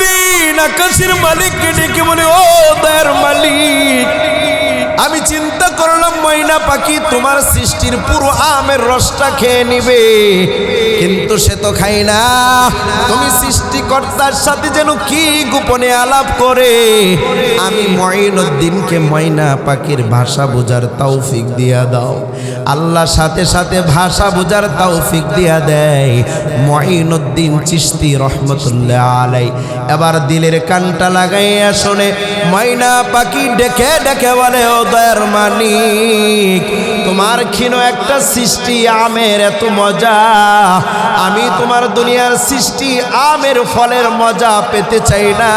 দিন আকাশের মালিককে ডেকে বলে, ও দয়ার মালিক, আমি চিন্তা করলাম ময়না পাখি তোমার সৃষ্টির পুরো আমের রসটা খেয়ে নিবে, কিন্তু সে তো খাই না। তুমি সৃষ্টিকর্তার সাথে যেন কি গোপনে আলাপ করে। আমি মঈনুদ্দিনকে ময়না পাখির ভাষা বোঝার তৌফিক দিয়া দাও। আল্লাহ সাথে সাথে ভাষা বোঝার তৌফিক দিয়া দেয়। মঈনুদ্দিন চিশতি রহমতুল্লাহ আলাই এবার দিলের কানটা লাগাইয়া শোনে। ময়না পাখি ডেকে ডেকে বলে, ও দয়ার মালিক, তোমার ক্ষীণ একটা সৃষ্টি আমের এত মজা, আমি তোমার দুনিয়ার সৃষ্টি আমের ফলের মজা পেতে চাই না,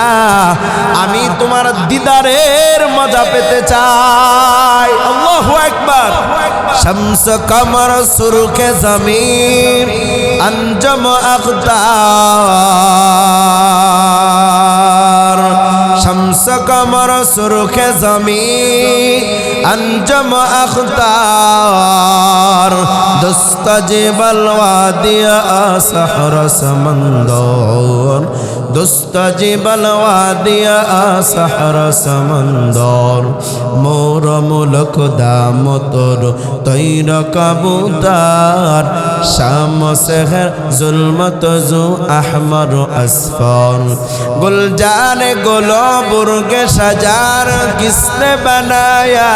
আমি তোমার দিদারের মজা পেতে চাই। আল্লাহু আকবার। শামস কমর সুরখে জমিন আঞ্জম আখতার, শামস কমর সুরখে জমিন আঞ্জম আখতার, দুস্তাজিবাল ওয়াদিয়া আসহর সমন্দর, দুস্তাজিবাল ওয়াদিয়া আসহর সমন্দর, মোর মুলক দামতর তৈর কবুতার, শাম সেহর জুলমত জু আহমর আসফর, গুলজার গুলো বুর্গে সাজার কিসনে বানায়া,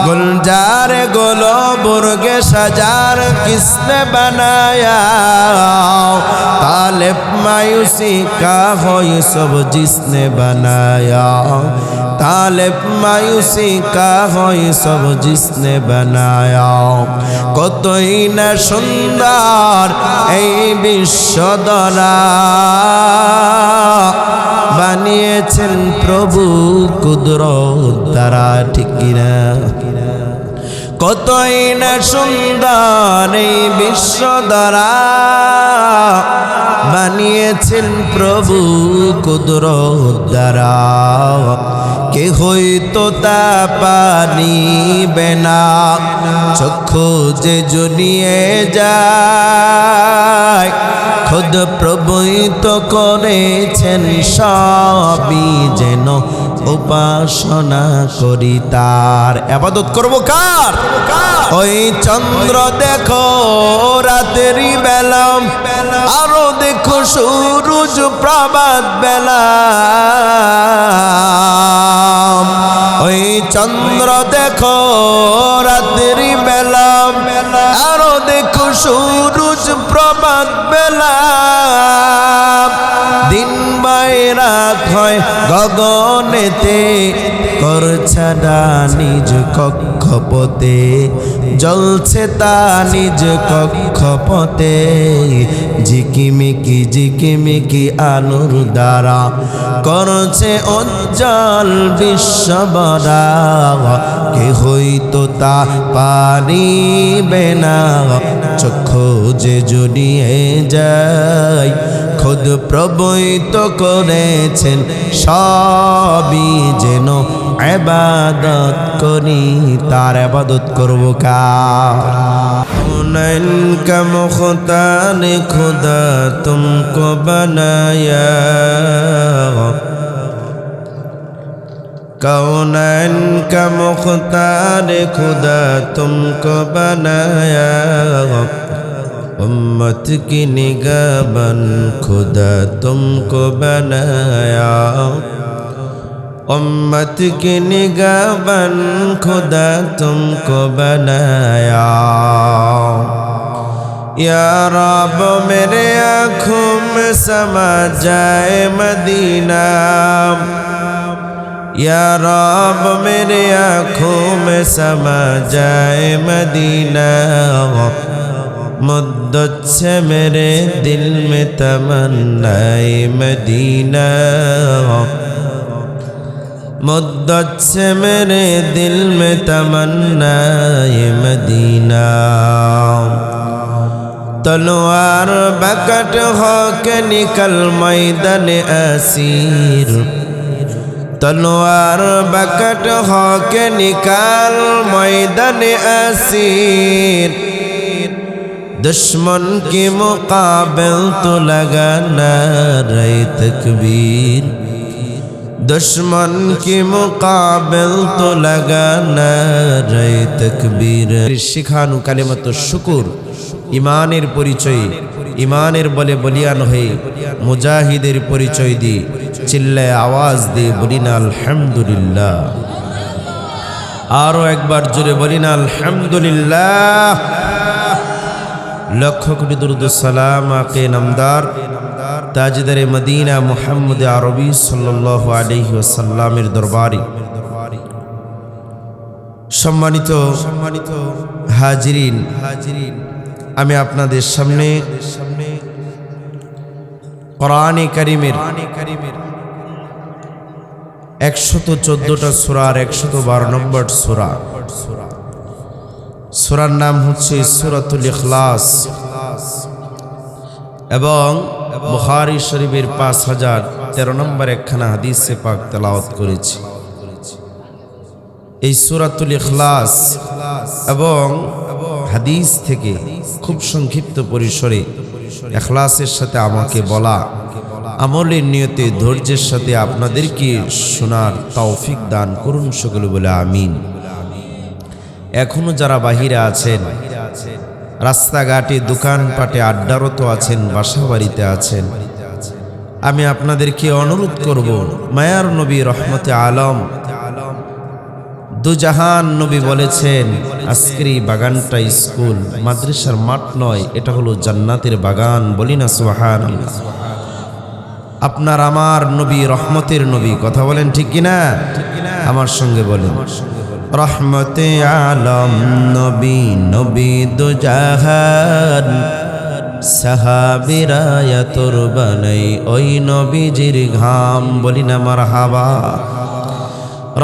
गुलजार गोलो बुर्गे सजार किसने बनाया, तालिब मायूसी का हो ये सब जिसने बनाया, तालिब मायूसी का हो ये सब जिसने बनाया, কতই না সুন্দর এই বিশ্বদরা বানিয়েছেন প্রভু কুদরত দ্বারা। ঠিক কিনা? কতই না সুন্দর এই বিশ্বদরা বানিয়েছেন প্রভু কুদরত দ্বারা, কে হইতো তা পানিবে না, চক্ষু যে জুড়িয়ে যায়, খুদ প্রভুই তো করেছেন সবই যেন উপাসনা করি তার। ইবাদত করব কার? ওই চন্দ্র দেখো রাতেরই বেলা, আরো দেখো সূরজ প্রভাত বেলা, ওই চন্দ্র দেখো রাতেরই বেলা, আরো দেখো সূরজ প্রভাত বেলা, দিন বাইরাত হয় গগনেতে, করছাড়া নিজ কক্ষপথে, জ্বলছে তা নিজ কক্ষপথে, ঝিকিমিকি ঝিকিমিকি আলোর দ্বারা করছে উজ্জ্বল বিশ্ববরা, কে হইতো তা পারিবে না, চক্ষু যে জড়িয়ে যায়, খুদ প্রভুই তো করেছেন সবই যেন ইবাদত করি তার। ইবাদত করব কার? কৌনাইন কা মুখতার খুদা তুমকো বানায়া, कौनैन का मुख्तार खुदा तुमको बनाया, उम्मत की निगाहबन खुदा तुमको बनाया, उम्मत की निगाहबन खुदा तुमको बनाया, या रब मेरे आँखों में समा जाए मदीना, या रब मेरे आँखों में समा जाए मदीना, मुद्दत से मेरे दिल में तमन्नाए मदीना, मुद्दत से मेरे दिल में तमन्नाए मदीना, तलवार बकट हो के निकल मैदान असीर, तलवार बकट हो के निकाल मैदान असीर, दुश्मन के मुकाबिल तो लगा नारे तकबीर, दुश्मन के मुकाबिल तो लगा नारे तकबीर। शिखानु कालिमातु शुकुर ইমানের পরিচয়, ইমানের বলে বলিয়ান হয়ে মুজাহিদের পরিচয় দিয়ে চিল্লায় আওয়াজ দিয়ে বলি না আলহামদুলিল্লাহ। আরো একবার জোরে বলি না আলহামদুলিল্লাহ। লক্ষ কোটি দরুদ সালাম আকে নামদার তাজদারে মদিনা মুহাম্মদ আরবি সাল্লাল্লাহু আলাইহি ওয়াসাল্লামের দরবারে সম্মানিত হাজিরিন, আমি আপনাদের সামনে কোরআনে কারীমের 114টা সূরার 112 নম্বর সূরা, সূরার নাম হচ্ছে সূরাতুল ইখলাস এবং বুখারী শরীফের 5013 নম্বর একখানা হাদিসে পাক তেলাওয়াত করেছি। এই সূরাতুল ইখলাস এবং হাদিস থেকে খুব সংক্ষিপ্ত পরিসরে ইখলাসের সাথে আমাকে বলা, আমলের নিয়তে ধৈর্যের সাথে আপনাদেরকে শোনার তৌফিক দান করুন সকলে বলে আমিন। এখনো যারা বাহিরে আছেন, রাস্তাঘাটে দোকানপাটে আড্ডারত আছেন, বাসা বাড়িতে আছেন, আমি আপনাদেরকে অনুরোধ করব, মায়ার নবী রহমতে আলম দুজাহান নবী বলেছেন আজকের এই বাগানটা স্কুল মাদ্রাসার মাঠ নয়, এটা হলো জান্নাতের বাগান। বলি না সুবহানাল্লাহ। আপনার আমার নবী রহমতের নবী, কথা বলেন ঠিক কিনা? আমার সঙ্গে বলেন রহমতে আলম নবী, নবী দুজাহান সাহাবীরা তোর বানাই ওই নবীজির ঘাম। বলি না মারহাবা।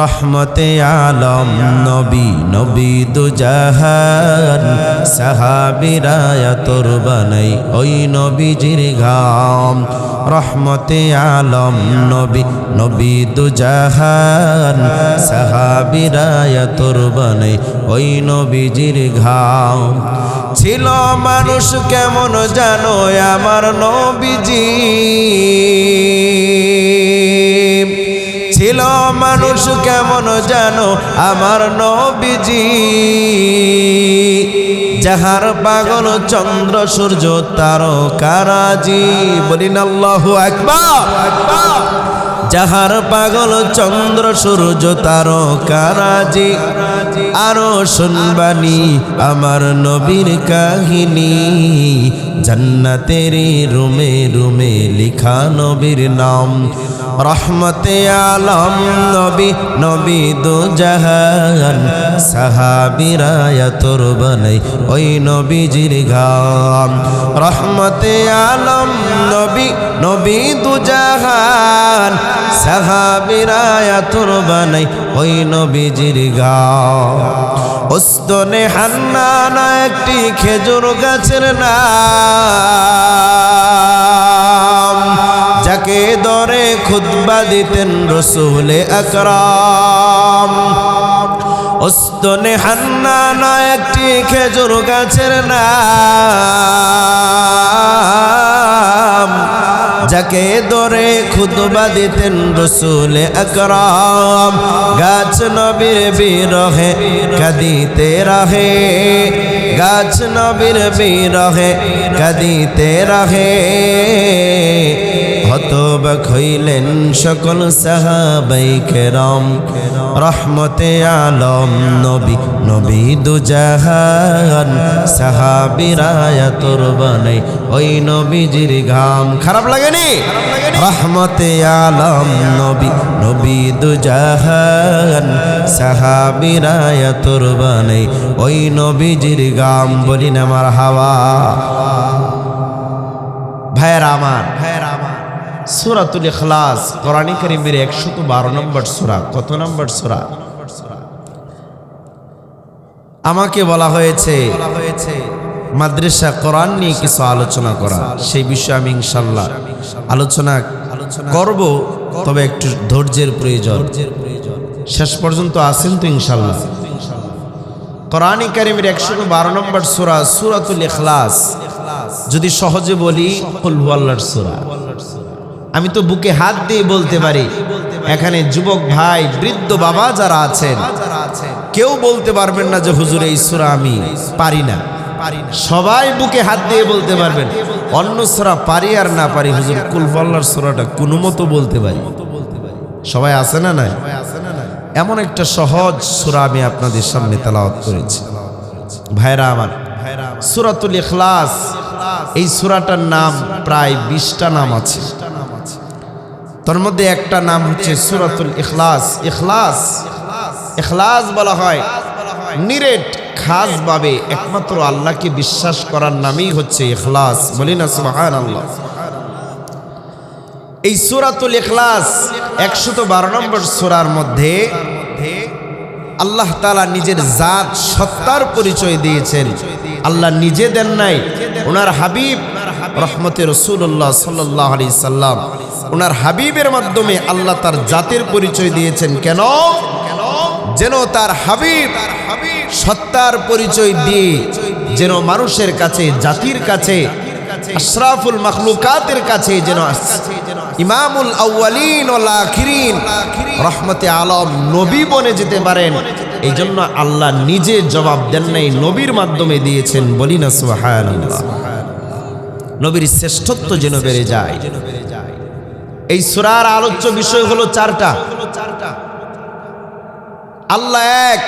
রহমতে আলম নবী, নবী দুজাহান সাহাবীরা তোর বানাই ওই নবীজির ঘাম। রহমতে আলম নবী, নবী দুজাহান সাহাবীরা তোর বানাই ওই নবীজির ঘাম। ছিল মানুষ কেমন জানো আমার নবীজি, ছিল মানুষ কেমন জানো আমার নবীজি, যাহার পাগল চন্দ্র সূর্য তারকারাজি। বলিন আল্লাহু আকবার। যাহার পাগল চন্দ্র সূর্য তারকারাজি, আরো শুনবানি আমার নবীর কাহিনী, জান্নাতের রুমে রুমে লিখা নবীর নাম। রহমতে আলম নবী, নবী দুজাহান সাহাবীরা তোর বানাই ওই নবীজির ঘাম। রহমতে আলম নবী, নবী দুজাহান সাহাবীরা তোর বানাই ওই নবীজির ঘাম। ওস্তনে হান্নানা একটি খেজুর গাছের নাম, যাকে ধরে খুতবা দিতেন রসুলে আকরাম। ওস্তনে হান্নানা একটি খেজুর গাছের নাম, যাকে ধরে খুতবা দিতেন রসুলে আকরাম। গাছ নবীর বিরহে কাঁদিতে রহে, গাছ নবীর বিরহে কাঁদিতে রহে। হতবাক হইলেন সকল সাহাবাই কেরাম। রহমতে আলম নবী, নবী দুজাহান সাহাবীরা তোর বানাই ওই নবীজির ঘাম। খারাপ লাগেনি? রহমতে আলম নবী, নবী দুজাহান সাহাবীরা তোর বানাই ওই নবীজির ঘাম। বলি না মারহাবা। ভাইয়েরা আমার, সূরাতুল ইখলাস কোরআনে কারীমের 112 নম্বর সূরা। কত নম্বর সূরা? আমাকে বলা হয়েছে মাদ্রাসা কোরআন নিয়ে কিছু আলোচনা করা, সেই বিষয়ে আমি ইনশাআল্লাহ আলোচনা করব, তবে একটু ধৈর্যের প্রয়োজন। শেষ পর্যন্ত আছেন তো ইনশাআল্লাহ? কোরআনে কারীমের 112 নম্বর সূরা সূরাতুল ইখলাস। যদি সহজে বলি, কুল হুয়াল্লাহর সূরা। আমি তো বুকে হাত দিয়ে বলতে পারি, এখানে যুবক ভাই, বৃদ্ধ বাবা যারা আছেন, কেউ বলতে পারবেন না যে হুজুর এই সূরা আমি পারি না। সবাই বুকে হাত দিয়ে বলতে পারবেন। অন্য সূরা পারি আর না পারি, হুজুর কুল হুয়াল্লাহর সূরাটা কোনো মতো বলতে পারি। সবাই আছে না নাই? এমন একটা সহজ সূরা আমি আপনাদের সামনে তেলাওয়াত করেছি। ভাইরা আমার, সূরাতুল ইখলাস, এই সূরাটার নাম প্রায় 20টা নাম আছে। তার মধ্যে একটা নাম হচ্ছে সূরাতুল ইখলাস। ইখলাস ইখলাস বলা হয় নিরেট খাস ভাবে একমাত্র আল্লাহকে বিশ্বাস করার নামই হচ্ছে ইখলাস। বলি না সুবহানাল্লাহ। এই সূরাতুল ইখলাস 112 নম্বর সূরার মধ্যে আল্লাহ তাআলা নিজের জাত সত্তার পরিচয় দিয়েছেন। আল্লাহ নিজে দেন নাই, ওনার হাবিব রহমতে রাসূলুল্লাহ সাল্লাল্লাহু আলাইহি সাল্লাম, ওনার হাবিবের মাধ্যমে আল্লাহ তার জাতের পরিচয় দিয়েছেন। কেন? যেন তার হাবিব সত্তার পরিচয় দিয়ে যেন মানুষের কাছে, জাতির কাছে, আশরাফুল মাখলুকাতের কাছে যেন ইমামুল আউয়ালিন ওয়াল আখিরিন রহমতে আলম নবী বনে যেতে পারেন। এই জন্য আল্লাহ নিজে জবাব দেন নাই, নবীর মাধ্যমে দিয়েছেন। বলি না সুবহানাল্লাহ। নবীর শ্রেষ্ঠত্ব যেন বেড়ে যায়। এই সূরার আলোচ্য বিষয় হলো 4টা। আল্লাহ এক।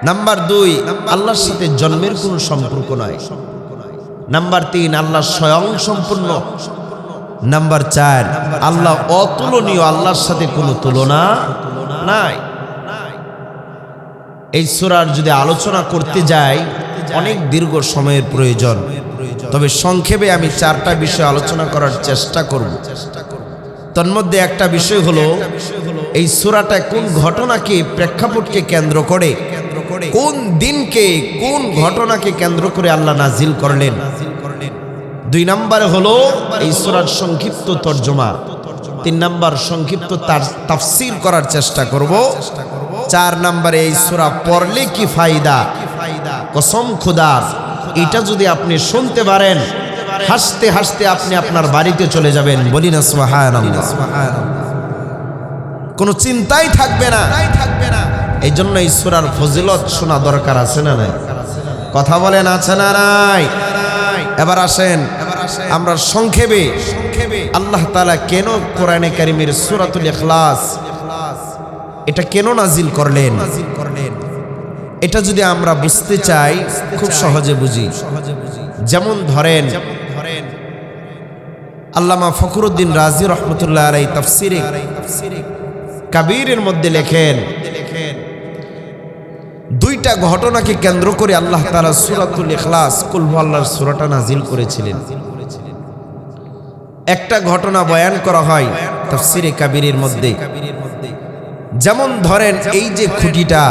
নাম্বার 2, আল্লাহর সাথে জন্মের কোনো সম্পর্ক নাই। নাম্বার 3, আল্লাহ স্বয়ং সম্পূর্ণ। নাম্বার 4, আল্লাহ অতুলনীয়, আল্লাহর সাথে কোনো তুলনা নাই। এই সূরার যদি আলোচনা করতে যাই অনেক দীর্ঘ সময়ের প্রয়োজন, তবে সংক্ষেপে আমি 4টা বিষয় আলোচনা করার চেষ্টা করব। তন্মধ্যে একটা বিষয় হলো এই সূরাটা কোন ঘটনাকে, প্রেক্ষাপটকে কেন্দ্র করে, কোন দিনকে, কোন ঘটনাকে কেন্দ্র করে আল্লাহ নাজিল করলেন। 2 নম্বরে হলো এই সূরার সংক্ষিপ্ত তরজমা। 3 নম্বর সংক্ষিপ্ত তাফসীর করার চেষ্টা করব। 4 নম্বরে এই সূরা পড়লে কি ফায়দা, কসম খোদার, এটা যদি আপনি শুনতে পারেন, হাসতে হাসতে আপনি আপনার বাড়িতে চলে যাবেন। বলি না সুবহানাল্লাহ। কোনো চিন্তাই থাকবে না। এই জন্য এই সূরার ফজিলত শোনা দরকার আছে না নাই? কথা বলেন, আছে না নাই? এবার আসেন আমরা সংক্ষেপে আল্লাহ তাআলা কেন কোরআনে কারীমের সূরাতুল ইখলাস এটা কেন নাজিল করলেন, এটা যদি আমরা বুঝতে চাই খুব সহজে বুঝি। যেমন ধরেন আল্লামা ফখরুদ্দিন রাজি রহমতুল্লাহ আলাইহি তাফসীরে কাবীরের মধ্যে লেখেন, 2টা ঘটনাকে কেন্দ্র করে আল্লাহ তাআলা সূরাতুল ইখলাস, কুল হুয়াল্লাহর সূরাটা নাজিল করেছিলেন। একটা ঘটনা বয়ান করা হয় তাফসীরে কাবীরের মধ্যে। যেমন ধরেন এই যে খুঁটিটা,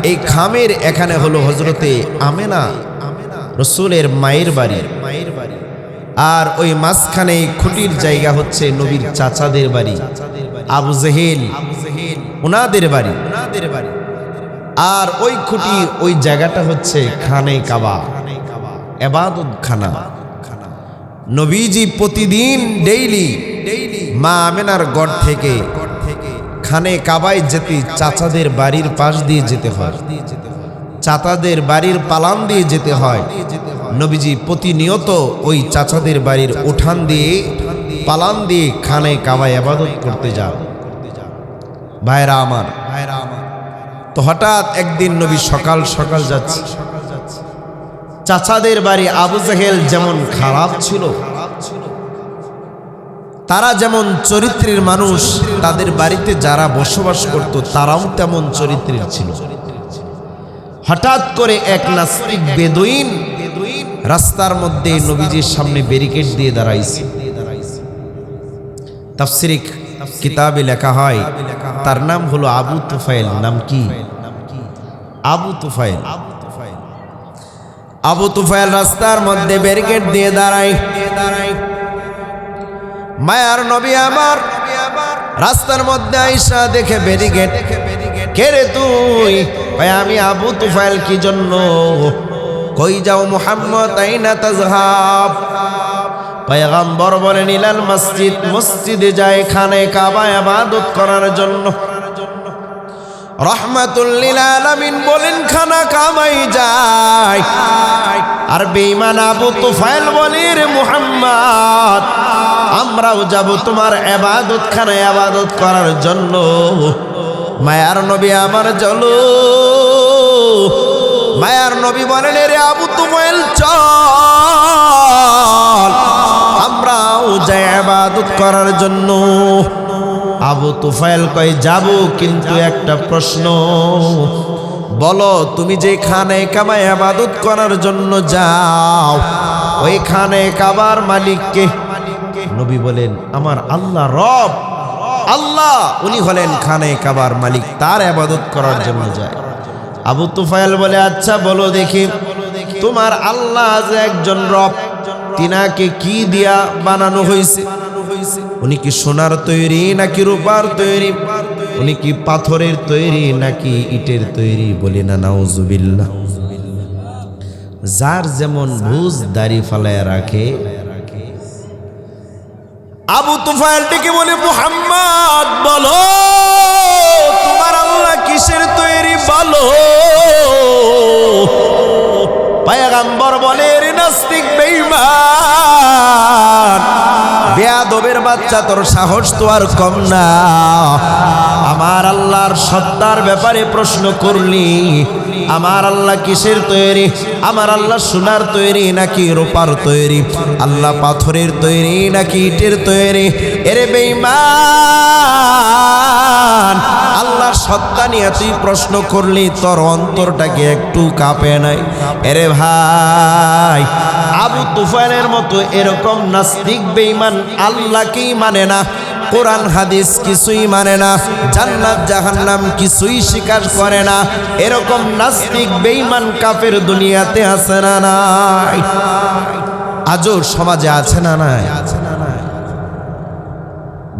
এই খামের এখানে হলো হযরতে আমেনা রাসূলের মায়ের বাড়ি, আর ওই মাঝখানে খুঁটির জায়গা হচ্ছে নবীর চাচাদের বাড়ি, আবু জেহেল ওনাদের বাড়ি। আর ওই খুঁটি, ওই জায়গাটা হচ্ছে খানে কাবা, ইবাদত খানা। নবীজি প্রতিদিন ডেইলি মা আমেনার গড় থেকে খানে কাবায় যেতে চাচাদের বাড়ির পাশ দিয়ে যেতে হয়, চাচাদের বাড়ির পালান দিয়ে যেতে হয়। নবীজি প্রতিনিয়ত ওই চাচাদের বাড়ির উঠান দিয়ে, পালান দিয়ে খানে কাবায় ইবাদত করতে যান। ভাইরা আমার, তো হঠাৎ একদিন নবী সকাল সকাল যাচ্ছে। চাচাদের বাড়ি আবু জেহেল যেমন খারাপ ছিল, তারা যেমন চরিত্রের মানুষ, তাদের বাড়িতে যারা বসবাস করত তারাও তেমন চরিত্রের ছিল। হঠাৎ করে এক নাস্তিক বেদুইন রাস্তার মধ্যে নবীজির সামনে ব্যারিকেড দিয়ে দাঁড়াইছে। তাফসীরে কিতাবে লেখা হয় তার নাম হলো আবু তুফাইল। নাম কি? আবু তুফাইল। আবু তুফাইল রাস্তার মধ্যে ব্যারিকেড দিয়ে দাঁড়ায়। মায়ার নবী আমার রাস্তার মধ্যে আইসা দেখে ব্যারিকেড। কে রে তুই? কয় আমি আবু তুফাইল কি জন্য? কই যাও মুহাম্মদ, আইনা তাযহাব? পয়গম্বর বলেন ইলাল মসজিদ, মসজিদে যায় খানে কাবা ইবাদত করার জন্য। রহমাতুল লিল আলামিন বলেন খানা কামাই যায়। আর বেঈমান আবু তুফাইল বলে রে মুহাম্মদ, আমরাও যাব তোমার ইবাদত খানায় ইবাদত করার জন্য। মায়ার নবী আমার চলো। মায়ার নবী বলেন রে আবু তুফাইল চল, আমরাও যাই ইবাদত করার জন্য। আবু তুফাইল কয় যাব, কিন্তু একটা প্রশ্ন, বলো তুমি যে খানে কাবায় ইবাদত করার জন্য যাও, ওই খানে কাবার মালিক কে? নবী বলেন আমার আল্লাহ, রব আল্লাহ, উনি হলেন খানে কাবার মালিক, তার ইবাদত করার জন্য যায়। আবু তুফাইল বলে আচ্ছা বলো দেখি, তোমার আল্লাহ যে একজন রব, তিনাকে কি দিয়া বানানো হয়েছে? উনি কি সোনার তৈরি নাকি রূপার তৈরি? উনি কি পাথরের তৈরি নাকি ইটের তৈরি? বলি না নাউজুবিল্লাহ। যার যেমন বুঝ দাড়ি ফালায় রাখে। আবু তুফাইল ডেকে বলে মুহাম্মদ বলো তোমার আল্লাহ কিসের তৈরি বলো। পয়গম্বর বলে রে নাস্তিক বেঈমান, বেয়াদবের বাচ্চা, তোর সাহস তো আর কম না। আমার আল্লাহর সত্তার ব্যাপারে প্রশ্ন করলি, আমার আল্লাহ কিসের তৈরি? আমার আল্লাহ সোনার তৈরি নাকি রূপার তৈরি? আল্লাহ পাথরের তৈরি নাকি ইটের তৈরি? এরে বেঈমান, আল্লাহর সত্তা নিয়ে তুই প্রশ্ন করলি, তোর অন্তরটাকে একটু কাঁপে নাই? এরে ভাই, আবু তুফাইলের মতো এরকম নাস্তিক বেঈমান আল্লাহকেই মানে না, কোরআন হাদিস কিছুই মানে না, জান্নাত জাহান্নাম কিছুই স্বীকার করে না, এরকম নাস্তিক বেঈমান কাফের দুনিয়াতে আছে না নাই? আজও সমাজে আছে না নাই?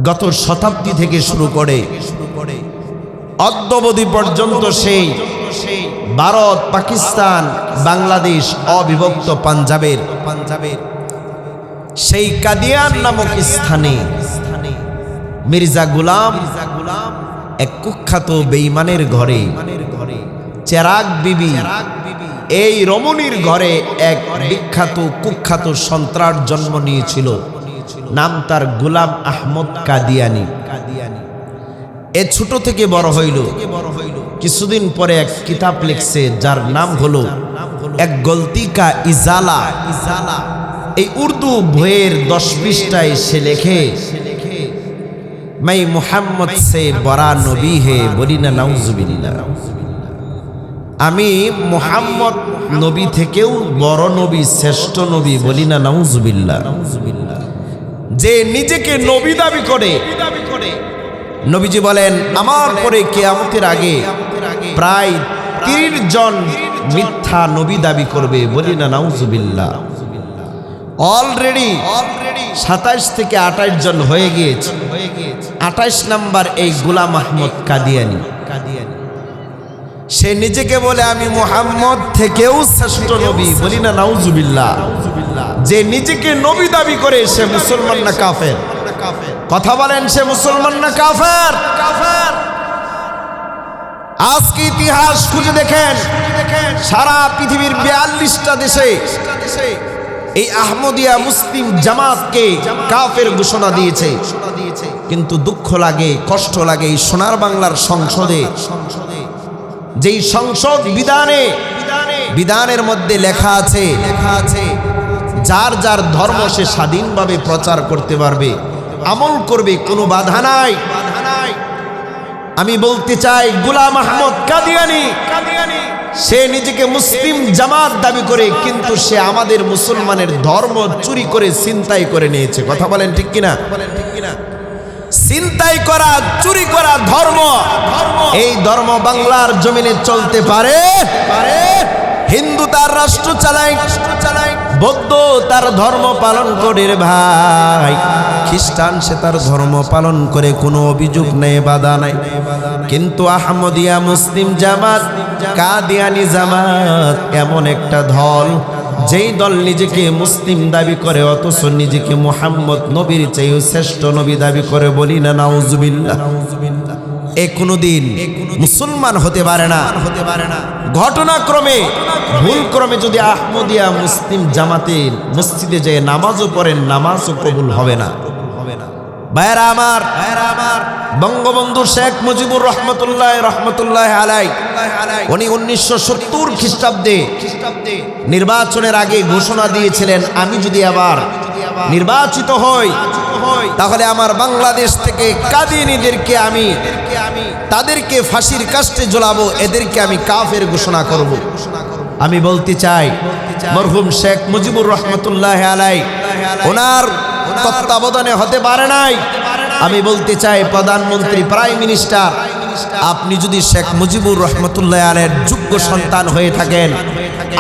গত শতাব্দী থেকে শুরু করে অদ্যাবধি পর্যন্ত সেই ভারত, পাকিস্তান, বাংলাদেশ, অবিভক্ত পাঞ্জাবের সেই কাদিয়ান নামক স্থানে মির্জা গুলাম এক কুখ্যাত বেঈমানের ঘরে, চেরাগ বিবি, এই রমণীর ঘরে এক বিখ্যাত কুখ্যাত সন্ত্রাস জন্ম নিয়েছিল। নাম তার গোলাম আহমদ কাদিয়ানি। এ ছোট থেকে বড় হইল। কিছুদিন পরে এক কিতাব লিখছে যার নাম হলো এক গলতি কা ইজালা। এই উর্দু বইয়ের 10 পৃষ্ঠায় সে লেখে, मैं मुहम्मद से बड़ा नबी है, বলি না নাউজুবিল্লাহ। আমি মুহাম্মদ নবী থেকেও বড় নবী, শ্রেষ্ঠ নবী, বলি না নাউজুবিল্লাহ। যে নিজেকে নবী দাবি করে, নবীজি বলেন আমার পরে কিয়ামতের আগে প্রায় 30 জন মিথ্যা নবী দাবি করবে, বলি না নাউজুবিল্লাহ। অলরেডি 27 থেকে 28 জন হয়ে গিয়েছে। 28 নাম্বার এই গোলাম আহমদ কাদিয়ানি। সে নিজেকে বলে আমি মুহাম্মদ থেকেও শ্রেষ্ঠ নবী, বলি না নাউজুবিল্লাহ। যে নিজেকে নবী দাবি করে সে মুসলমান না কাফের? কথা বলেন, সে মুসলমান না কাফের? আজকে ইতিহাস খুঁজে দেখেন, সারা পৃথিবীর 42টা দেশে এই আহমদিয়া মুসলিম জামাতকে কাফের ঘোষণা দিয়েছে। কিন্তু দুঃখ লাগে, কষ্ট লাগে, এই সোনার বাংলার সংসদে, যেই সংসদ বিধানের মধ্যে লেখা আছে যার যার ধর্ম সে স্বাধীনভাবে প্রচার করতে পারবে, আমল করবে, কোনো বাধা নাই। আমি বলতে চাই গোলাম আহমদ কাদিয়ানি, সে নিজেকে মুসলিম জামাত দাবি করে, কিন্তু সে আমাদের মুসলমানের ধর্ম চুরি করে ছিনতাই করে নিয়েছে। কথা বলেন ঠিক কিনা? ছিনতাই করা, চুরি করা ধর্ম, এই ধর্ম বাংলার জমিনে চলতে পারে? হিন্দু তার রাষ্ট্র চালায়, বৌদ্ধ তার ধর্ম পালন করে রে ভাই, খ্রিস্টান সে তার ধর্ম পালন করে, কোনো অভিযোগ নেই, বাধা নাই। কিন্তু আহমদিয়া মুসলিম জামাত, কাদিয়ানি জামাত এমন একটা দল, যেই দল নিজেকে মুসলিম দাবি করে অথচ নিজেকে মুহাম্মদ নবীর চেয়েও শ্রেষ্ঠ নবী দাবি করে। বলি না নাউজুবিল্লাহ। এ কোনোদিন মুসলমান হতে পারে না। ঘটনাক্রমে ভুলক্রমে যদি আহমদিয়া মুসলিম জামাতের মসজিদে যেয়ে নামাজও পড়েন, নামাজও কবুল হবে না। ভাইরা আমার, বঙ্গবন্ধু শেখ মুজিবুর রহমতুল্লাহ আলাই, উনি 1970 খ্রিস্টাব্দে নির্বাচনের আগে ঘোষণা দিয়েছিলেন, আমি যদি আবার নির্বাচিত হই তাহলে আমার বাংলাদেশ থেকে কাদিয়ানীদেরকে আমি তাদেরকে ফাঁসির কাস্টে ঝোলাবো, এদেরকে আমি কাফের ঘোষণা করব। আমি বলতে চাই, মরহুম শেখ মুজিবুর রহমতুল্লাহ আলাই ওনার তত্ত্বাবধানে হতে পারে নাই। আমি বলতে চাই, প্রধানমন্ত্রী, প্রাইম মিনিস্টার, আপনি যদি শেখ মুজিবুর রহমতুল্লাহ আলাইয়ের যোগ্য সন্তান হয়ে থাকেন,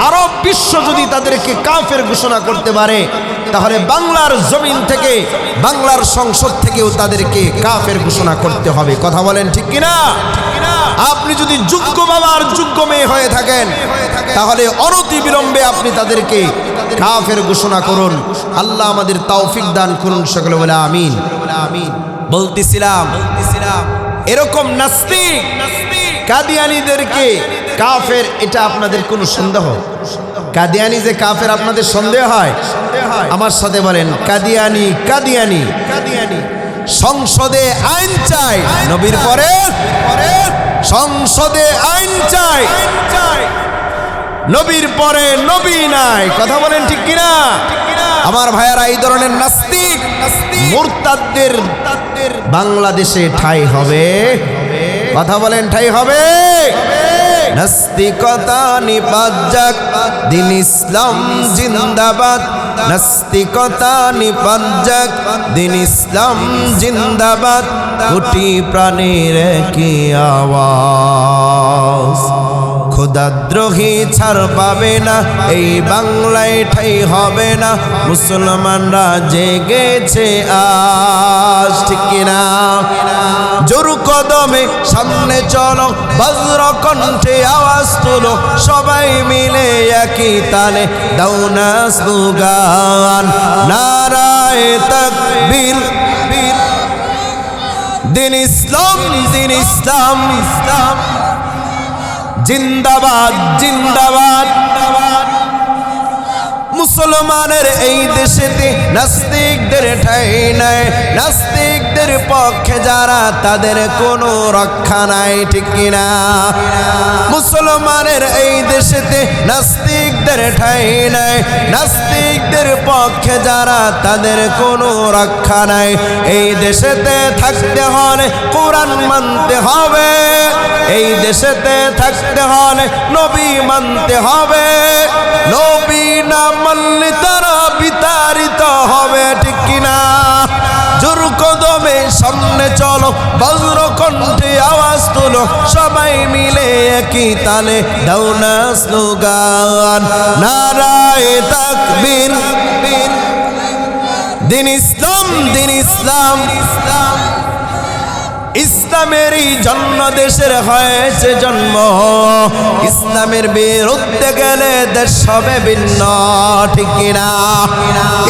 আরব বিশ্ব যদি তাদেরকে কাফের ঘোষণা করতে পারে, তাহলে বাংলার জমিন থেকে, বাংলার সংসদ থেকেও তাদেরকে কাফের ঘোষণা করতে হবে। কথা বলেন ঠিক কিনা? আপনি যদি যোগ্য বাবার যোগ্য মেয়ে হয়ে থাকেন, তাহলে অনতি বিলম্বে আপনি তাদেরকে কাফের ঘোষণা করুন। আল্লাহ আমাদের তৌফিক দান করুন, সকলে বলে আমিন। বলতেছিলাম, এরকম নাস্তিক কাদিয়ানীদেরকে কাফের, এটা আপনাদের কোনো সন্দেহ? কাদিয়ানী যে কাফের আপনাদের সন্দেহ হয়? আমার সাথে বলেন, কাদিয়ানী সংসদে আইন চাই, নবীর পরে সংসদে আইন চাই, নবীর পরে নবী নাই। কথা বলেন ঠিক কিনা? আমার ভাইয়ারা, এই ধরনের নাস্তিক মুরতাদদের বাংলাদেশে ঠাঁই হবে? কথা বলেন, ঠাঁই হবে? নাস্তিকতা নিপাত যাক, দিন ইসলাম জিন্দাবাদ। নাস্তিকতা নিপাত যাক, দিন ইসলাম জিন্দাবাদ। কোটি প্রাণীর কি আওয়াজ, খোদাদ্রোহী ছাড় পাবে না, এই বাংলায় ঠাঁই হবে না। মুসলমানরা জেগেছে আজ, ঠিক কিনা? জোর কদমে সামনে চলো, বজ্র কণ্ঠে আওয়াজ তুলো, সবাই মিলে একই তালে দাও না স্লোগান, নারায়ে তাকবীর। দিন ইসলাম, দিন ইসলাম, জিন্দাবাদ, জিন্দাবাদ। মুসলমানের এই দেশেতে নাস্তিকদের ঠাঁই নাই, নাস্তিকদের পক্ষে যারা, তাদের কোনো রক্ষা নাই, ঠিক কিনা? মুসলমানের এই দেশেতে নাস্তিকদের ঠাঁই নাই, নাস্তিকদের পক্ষে যারা, তাদের কোনো রক্ষা নাই। এই দেশেতে থাকতে হলে কোরআন মানতে হবে, এই দেশেতে থাকতে হলে নবী মানতে হবে। নবী না মানলে তারা বিতাড়িত হবে, ঠিক কিনা? জোর কদমে সামনে চলো, বজ্র কণ্ঠে আওয়াজ তুলো, সবাই মিলে একই তালে দাও না স্লোগান, নারায়ে তাকবীর। দিন ইসলাম, দিন ইসলাম, ইসলামেরই জন্ম দেশের হয়েছে জন্ম, ইসলামের বিরুদ্ধে গেলে দেশ হবে ভিন্ন, ঠিক কিনা?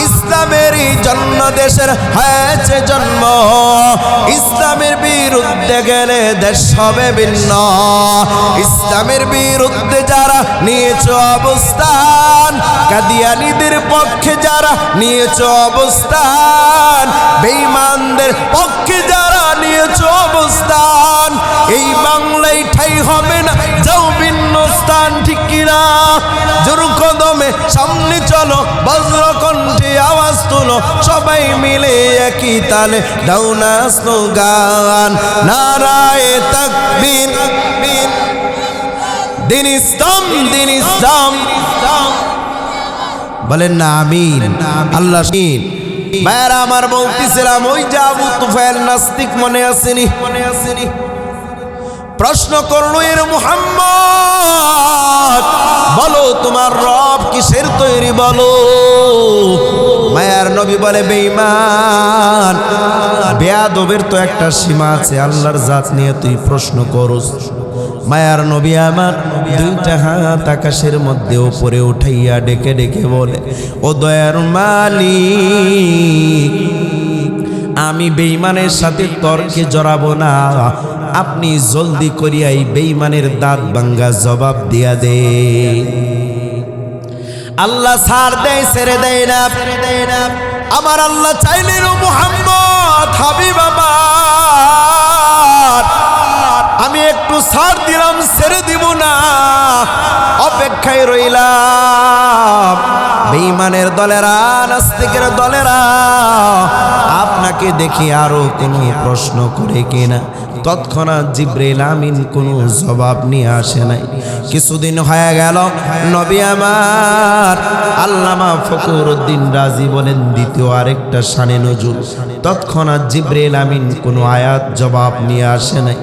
ইসলামেরই জন্ম দেশের হয়েছে জন্ম, ইসলামের বিরুদ্ধে গেলে দেশ হবে ভিন্ন। ইসলামের বিরুদ্ধে যারা নিয়েছ অবস্থান, কাদিয়ানীদের পক্ষে যারা নিয়েছ অবস্থান, বেঈমানদের পক্ষে যারা নিয়েছ অবস্থান, এই বাংলায় ঠাঁই হবে না, যাও ভিন্ন স্থান, ঠিক কিনা? জোর কদমে সামনে চলো, বজ্র কণ্ঠে আওয়াজ তুলো, সবাই মিলে একই তালে দাও না স্লোগান, নারায়ে তাকবীর। দিন ইসলাম, দিন ইসলাম, বলেন না আমিন? আল্লাহ ভাইয়ারা আমার, বলতেছিলাম, ওই যে আবু তুফাইল নাস্তিক মনে আসেনি? প্রশ্ন করলো, এর মুহাম্মদ বলো তোমার রব কিসের তৈরি বলো। মায়ার নবী বলে, বেঈমান, বেয়াদবের তো একটা সীমা আছে, আল্লাহর জাত নিয়ে তুই প্রশ্ন করস। মায়ার নবী আমার দুইটা হাত আকাশের মধ্যে উপরে উঠাইয়া ডেকে ডেকে বলে, ও দয়ার মালিক, আমি বেঈমানের সাথে তর্কে জড়াবো না, আপনি জলদি করিয়া এই বেঈমানের দাঁত ভাঙ্গা জবাব দিয়া দে। আল্লাহ ছাড় দেয়, ছেড়ে দেয় না। আমার আল্লাহ চাইলেন, ও মুহাম্মদ হাবিব আমার, আমি একটু ছাড় দিলাম, ছেড়ে দিব না, অপেক্ষায় রইলাম। বেঈমানের দলেরা, নাস্তিকের দলেরা আপনাকে দেখি আরো কোনো প্রশ্ন করে কিনা। তৎক্ষণাৎ জিবরাইল আমিন কোনো জবাব নিয়ে আসে নাই। কিছুদিন হয়ে গেল, নবী আমার আল্লামা ফখরুদ্দীন রাজি বলেন দ্বিতীয় আরেকটা শানে নজুল, তৎক্ষণাৎ জিবরাইল আমিন কোনো আয়াত জবাব নিয়ে আসে নাই।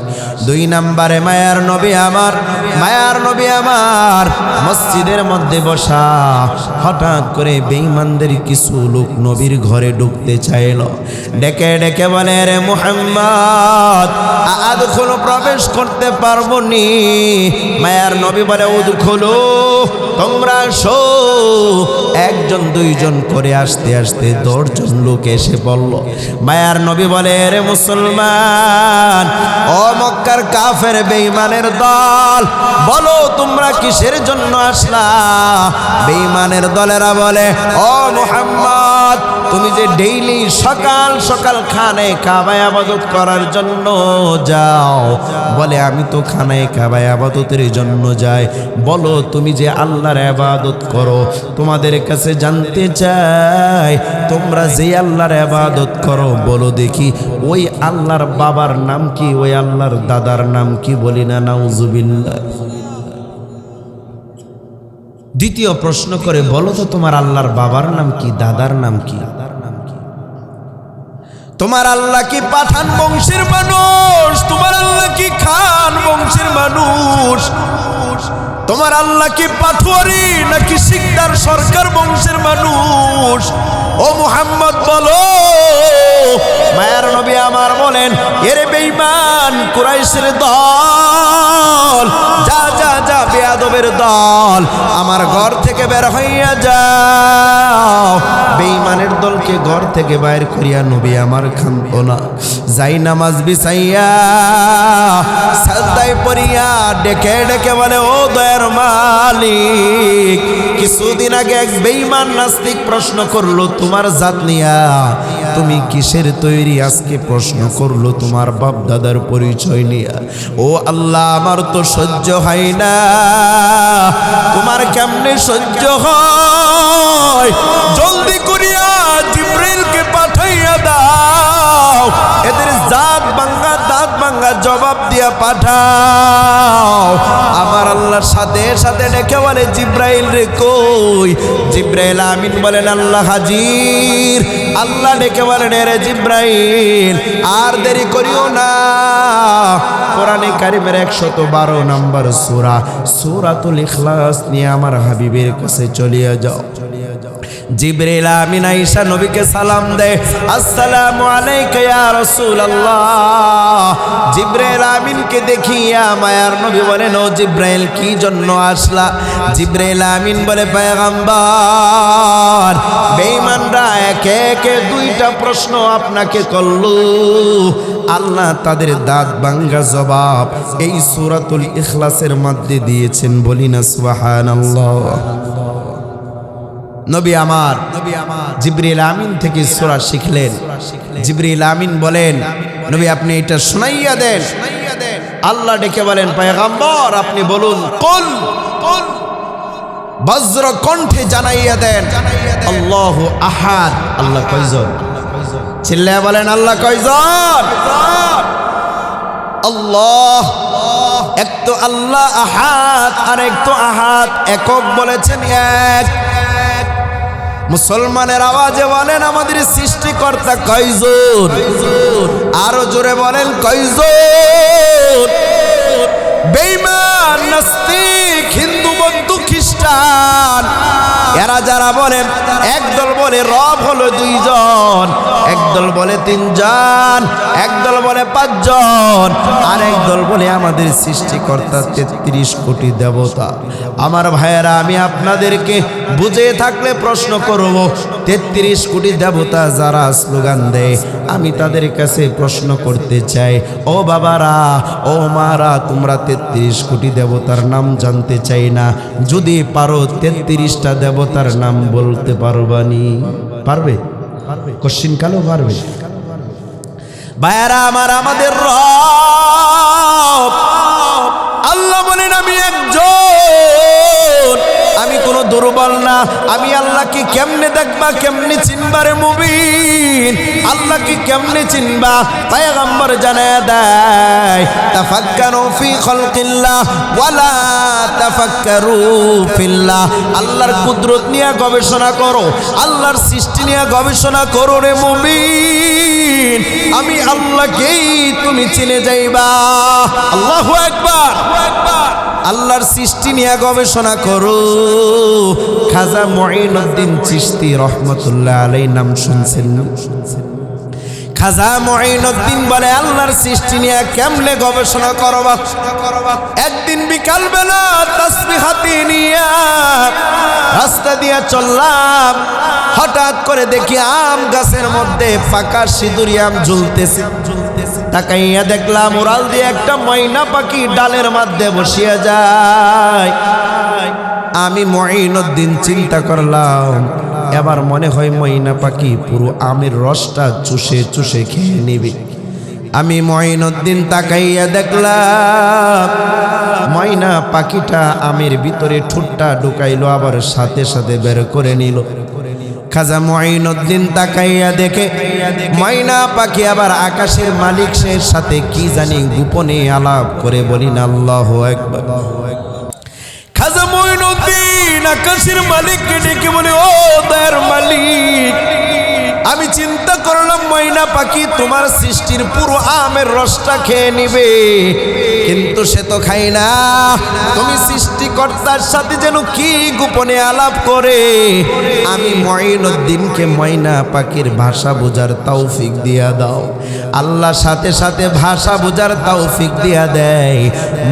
দুই নম্বরে মায়ার নবী আমার মসজিদের মধ্যে বসা, হঠাৎ করে বেঈমানদের কিছু লোক নবীর ঘরে ঢুকতে চাইল। ডেকে ডেকে বলে, রে মুহাম্মদ আদখুলু, প্রবেশ করতে পারবো নি? মায়ার নবী বলে, উদখুলু, তোমরা আসো। একজন দুইজন করে আসতে আসতে 10 জন লোক এসে বলল। মায়ার নবী বলে, রে মুসলমান, ও মক্কার কাফের বেঈমানের দল, বলো তোমরা কিসের জন্য আসলা? বেঈমানের দলেরা বলে, ও মুহাম্মদ, তুমি যে ডেইলি সকাল সকাল খানে কাবায় ইবাদত করার জন্য যাও। বলে, আমি তো খানায় কাবায় ইবাদতের জন্য যাই। বলো তুমি যে আল্লাহর ইবাদত করো, তোমাদের কাছে জানতে চাই, তোমরা যে আল্লাহর ইবাদত করো, বলো দেখি ওই আল্লাহর বাবার নাম কি, ওই আল্লাহর দাদার নাম কি? বলি না নাউজুবিল্লাহ। দ্বিতীয় প্রশ্ন করে, বলো তো তোমার আল্লাহর বাবার নাম কি, দাদার নাম কি? তোমার আল্লাহ কি পাঠান বংশের মানুষ? তোমার আল্লাহ কি খান বংশের মানুষ? তোমার আল্লাহ কি পাঠুয়ারি নাকি শিকদার সরকার বংশের মানুষ? ও মুহাম্মদ বলো। মায়ার নবী আমার বলেন, এরে বেঈমান কুরাইশের দল, যা যা যা বেয়াদবের দল, আমার ঘর থেকে বের হইয়া যাও। বেঈমানের দলকে ঘর থেকে বাইর করিয়া নবী আমার খান্ত না, যাই নামাজ বিছাইয়া সাজদায় পড়িয়া ডেকে ডেকে বলে, ও দয়ার মালিক, কিছুদিন আগে এক বেঈমান নাস্তিক প্রশ্ন করলো তোমার জাত নিয়া, তুমি কিসের তৈরি? আজকে প্রশ্ন করলো তোমার বাপ দাদার পরিচয় নিয়া। ও আল্লাহ, আমার তো সহ্য হয় না, তোমার কেমনে সহ্য হয়? জলদি করিয়া জিবরাইলকে পাঠাইয়া দাও, এদের জাত ভাঙ্গা দাঁত ভাঙ্গা জবাব দিয়া পাঠাও। আমার আল্লাহর সাথে সাথে ডেকে বলে, জিবরাইল রে কই? জিবরাইল আমিন বলেন, আল্লাহ হাজির। আল্লাহ ডেকে বলেন, রে জিবরাইল, আর দেরি করিও না। কোরআনে কারিমের 112 নম্বর সূরা, সূরাতুল ইখলাস নিয়ে আমার হাবিবের কাছে চলিয়া যাও। জিবরাইল আমিন আয়েশা নবীকে সালাম দেয়, আসসালামু আলাইকা ইয়া রাসূলুল্লাহ। জিবরাইল আমিনকে দেখিয়া মায়ার নবী বলেন, ও জিবরাইল, কি জন্য আসলা? জিবরাইল আমিন বলে, পয়গম্বর, বেঈমানরা একে একে 2টা প্রশ্ন আপনাকে করলো, আল্লাহ তাদের দাঁত ভাঙ্গা জবাব এই সূরাতুল ইখলাসের মধ্যে দিয়েছেন। বলি না সুবহানাল্লাহ। নবী আমার জিবরাইল আমিন থেকে সূরা শিখলেন। জিবরাইল আমিন বলেন, নবী আপনি এটা শুনাইয়া দেন। আল্লাহ ডেকে বলেন, পয়গম্বর আপনি বলুন, কুল, বজ্র কণ্ঠে জানাইয়া দেন, আল্লাহু আহাদ। আল্লাহ কয়জন? চিল্লায়া বলেন, আল্লাহ কয়জন? আল্লাহ এক তো আল্লাহ আহাদ, আর এক তো আহাদ, একক বলেছেন এক। মুসলমানের আওয়াজে বলেন, আমাদের সৃষ্টিকর্তা কয়জন? আরো জোরে বলেন, কয়জন? বেঈমান নাস্তিক হিন্দু বৌদ্ধ খ্রিস্টান এরা যারা বলে একদল বলে রব হলো 2 জন, একদল বলে 3 জন, একদল বলে 5 জন, আর একদল বলে আমাদের সৃষ্টিকর্তা 33 কোটি দেবতা। আমার ভাইয়েরা, আমি আপনাদেরকে বুঝে থাকলে প্রশ্ন করব, 33 কোটি দেবতা যারা স্লোগান দেয়, আমি তাদের কাছে প্রশ্ন করতে চাই, ও বাবারা, ও মারা, তোমরা 33 কোটি দেবতার নাম জানতে চাই না? যদি পারো 33টা দেবতার নাম বলতে পারবানি? পারবে? কোশ্চিন কালো পারবে? ভাইয়ারা আমার, আমাদের রব আল্লাহ বলেন আমি একজন, আমি কোনো দুর্বল না। আমি আল্লাহকে কেমনে দেখবা, কেমনে চিনবা রে মুমিন? আল্লাহকে কেমনে চিনবা? পয়গম্বর জানায় দেয়, তাফাক্কারু ফি খালকিল্লাহ ওয়ালা তাফাক্কারু ফিল্লাহ। আল্লাহর কুদরত নিয়ে গবেষণা করো, আল্লাহর সৃষ্টি নিয়ে গবেষণা করো রে মুমিন, আমি আল্লাহকেই তুমি চিনে যাইবা। আল্লাহু আকবার। আল্লাহর সৃষ্টি নিয়ে গবেষণা করো। খাজা মুঈনুদ্দিন চিশতি রহমতুল্লাহ আলাইহি নাম শুনছেন? খাজা মুঈনুদ্দিন বলে আল্লাহর সৃষ্টি নিয়ে কেমনে গবেষণা করবা? একদিন বিকালবেলা তাসবিহ হাতে নিয়ে রাস্তা দিয়ে চললাম, হঠাৎ করে দেখি আম গাছের মধ্যে পাকা সিঁদুরি আম ঝুলতেছে। তাকাইয়া দেখলাম ওরাল দিয়ে একটা ময়না পাখি ডালের মধ্যে বসিয়া যায়। আমি মুঈনুদ্দিন চিন্তা করলাম, এবার মনে হয় ময়না পাখি পুরো আমের রসটা চুষে চুষে খেয়ে নিবে। আমি মুঈনুদ্দিন তাকাইয়া দেখলাম ময়না পাখিটা আমের ভিতরে ঠোঁটটা ঢুকাইলো, আবার সাথে সাথে বের করে নিল। খাজা মুঈনুদ্দিন তাকাইয়া দেখে ময়না পাখি আবার আকাশের মালিকের সাথে কি জানি গোপনে আলাপ করে। বলিন আল্লাহু আকবার। খাজা মুঈনুদ্দিন আকাশের মালিককে ডেকে বলে, ও দয়ার মালিক, আমি চিন্তা করলাম ময়না পাখি তোমার সৃষ্টির পুরো আমের রসটা খেয়ে নিবে, কিন্তু সে তো খাই না। তুমি সৃষ্টিকর্তার সাথে যেন কি গোপনে আলাপ করে। আমি মুঈনুদ্দিনকে ময়না পাখির ভাষা বোঝার তৌফিক দিয়া দাও। আল্লাহ সাথে সাথে ভাষা বোঝার তৌফিক দিয়া দেয়।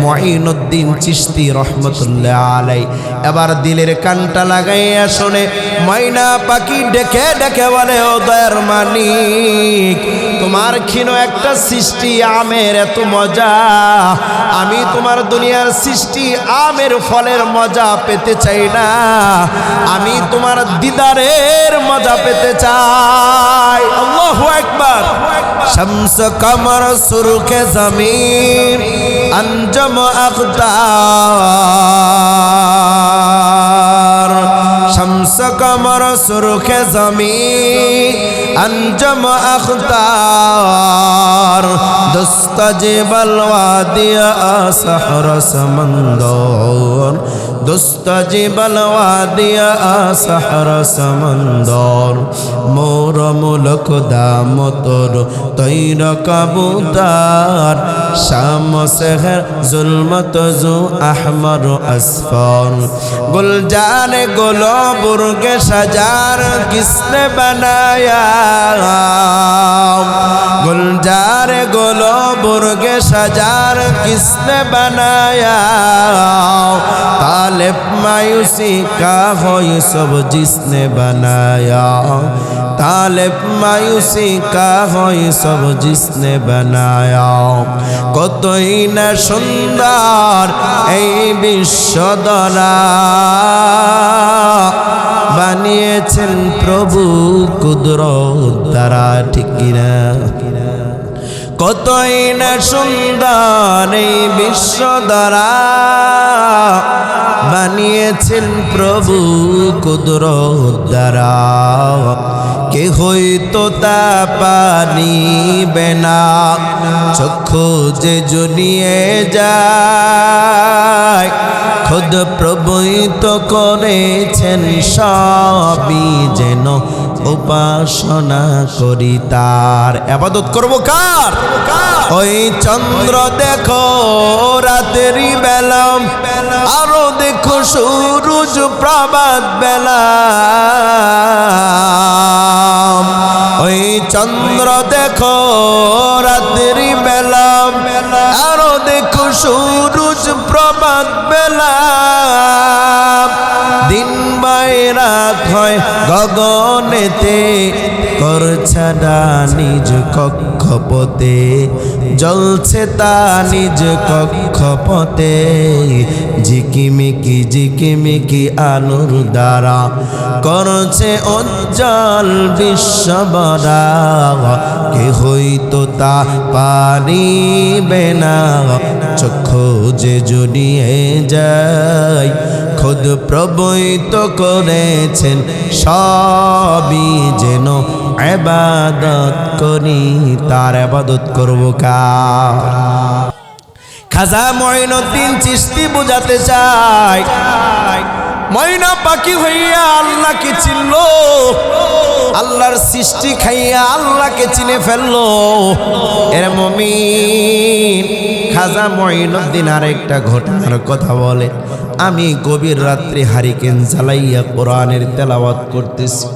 মুঈনুদ্দিন চিশতি রহমতুল্লাহ আলাইহি এবার দিলের কানটা লাগাইয়া শোনে। ময়না পাখি ডেকে ডেকে বলে, ও দয়ার মালিক, তোমার ক্ষীণ একটা সৃষ্টি আমের এত মজা, আমি তোমার দুনিয়ার সৃষ্টি আমের ফলের মজা পেতে চাই না, আমি তোমার দিদারের মজা পেতে চাই। আল্লাহু আকবার। শামস কমর সুরখে জমিন আঞ্জম আখতার, শামস কমর সুরখে জমিন আঞ্জম আখতার, দুস্তাজিবাল ওয়াদিয়া সাহর সমন্দর, দুস্তাজিবাল ওয়াদিয়া সাহর সমন্দর, মোর মুলক দামতর তৈর কবুতর, শাম সেহর জুলমত জু আহমর আসফর, গুলজান গুলো বুর্গে সাজার কিসনে বানায়া, গুলজার গুলো বুর্গে সাজার किसने बनाया, तालिब मायूसी का हो ये सब जिसने बनाया, तालिब मायूसी का हो ये सब जिसने बनाया, কতই না সুন্দর এই বিশ্বদরা বানিয়েছেন প্রভু কুদরত দ্বারা। ঠিক কিনা? কতই না সুন্দর এই বিশ্বদরা বানিয়েছেন প্রভু কুদরত দ্বারা, কে হইতো তা পানিবে না, চক্ষু যে জুড়িয়ে যায়, খুদ প্রভুই তো করেছেন সবই যেন উপাসনা করি তার। ইবাদত করব কার? ওই চন্দ্র দেখো রাতেরই বেলা, আরো দেখো সূরজ প্রভাত বেলা। ওই চন্দ্র দেখো রাতেরই বেলা, আরো দেখো সূরজ প্রভাত বেলা। দিন বাই রাত হয় গগনেতে, করছাড়া নিজ কক্ষপথে, জ্বলছে তা নিজ কক্ষপথে। ঝিকিমিকি ঝিকিমিকি আলোর দ্বারা করছে উজ্জ্বল বিশ্ববরা। কে হইতো তা পারিবে না, চক্ষু যে জড়িয়ে যায়। খোদ প্রভুই তো করেছেন সবই যেন ইবাদত করি তার। ইবাদত করব কার? খাজা মঈনুদ্দিন চিশতি বুঝাতে চায়, ময়না পাখি হইয়া আল্লাহকে চিনল, আল্লাহর সৃষ্টি খাইয়া আল্লাহকে চিনে ফেললো। এর মুমিন খাজা মঈনুদ্দিন আরেকটা ঘটনার কথা বলে, আমি গভীর রাত্রে হারিকেন জ্বালাইয়া কোরআনের তেলাওয়াত করতেছি।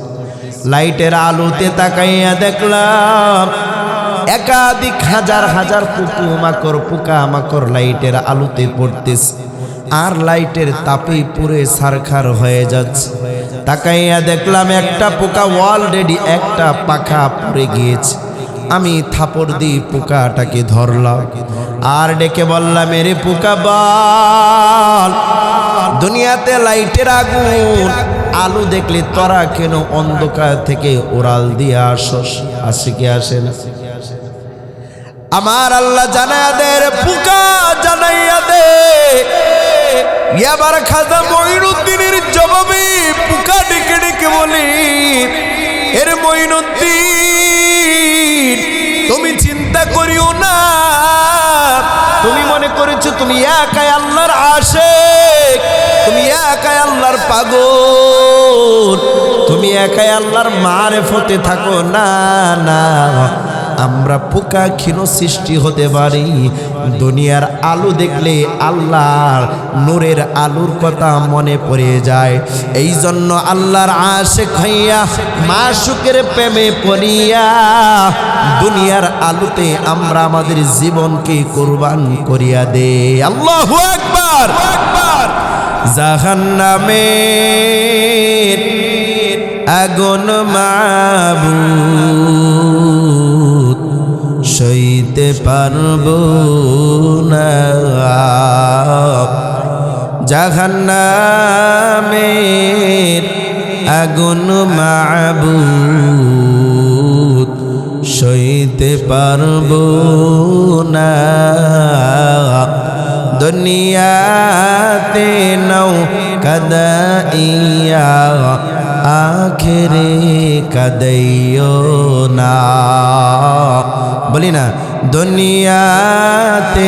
লাইটের আলোতে তাকাইয়া দেখলাম একাধিক হাজার হাজার পোকা মাকড় লাইটের আলোতে পড়তেছে, আর লাইটের তাপেই পুরে ছারখার হয়ে যাচ্ছে। তাকাইয়া দেখলাম একটা পোকা অলরেডি একটা পাখা পড়ে গিয়েছে। আমি থাপড় দিয়ে পোকাটাকে ধরলাম আর ডেকে বললাম, এরে পোকা বল, দুনিয়াতে লাইটের আগুন আলো দেখলে তোরা কেন অন্ধকার থেকে ওরাল দিয়ে আসস? আসে কি আসে না? আমার আল্লাহ জানাইয়া দে, পোকা জানাইয়া দে। এবার খাজা মঈনুদ্দিনের জবাবে পোকা ডেকে ডেকে বলি, এর মঈনুদ্দিন তুমি চিন্তা করিও না, তুমি মনে করেছো তুমি একাই আল্লাহর আশিক, তুমি একাই আল্লাহর পাগল, তুমি একাই আল্লাহর মারেফতে থাকো। না না, আমরা পোকা ক্ষীণ সৃষ্টি হতে পারি, দুনিয়ার আলো দেখলে আল্লাহর নূরের আলোর কথা মনে পড়ে যায়। এই জন্য আল্লাহর আশিক হইয়া মাশুকের প্রেমে পড়িয়া দুনিয়ার আলোতে আমরা আমাদের জীবনকে কুরবান করিয়া দে। আল্লাহু আকবার। জাহান্নামের আগুন মাবুদ সইতে পারবো না, জাহান্নামের আগুন মাবুদ সইতে পারবো না। দুনিয়াতে নৌ কাদাইয়া আখেরে কাদাইও না। বলি না, দুনিয়াতে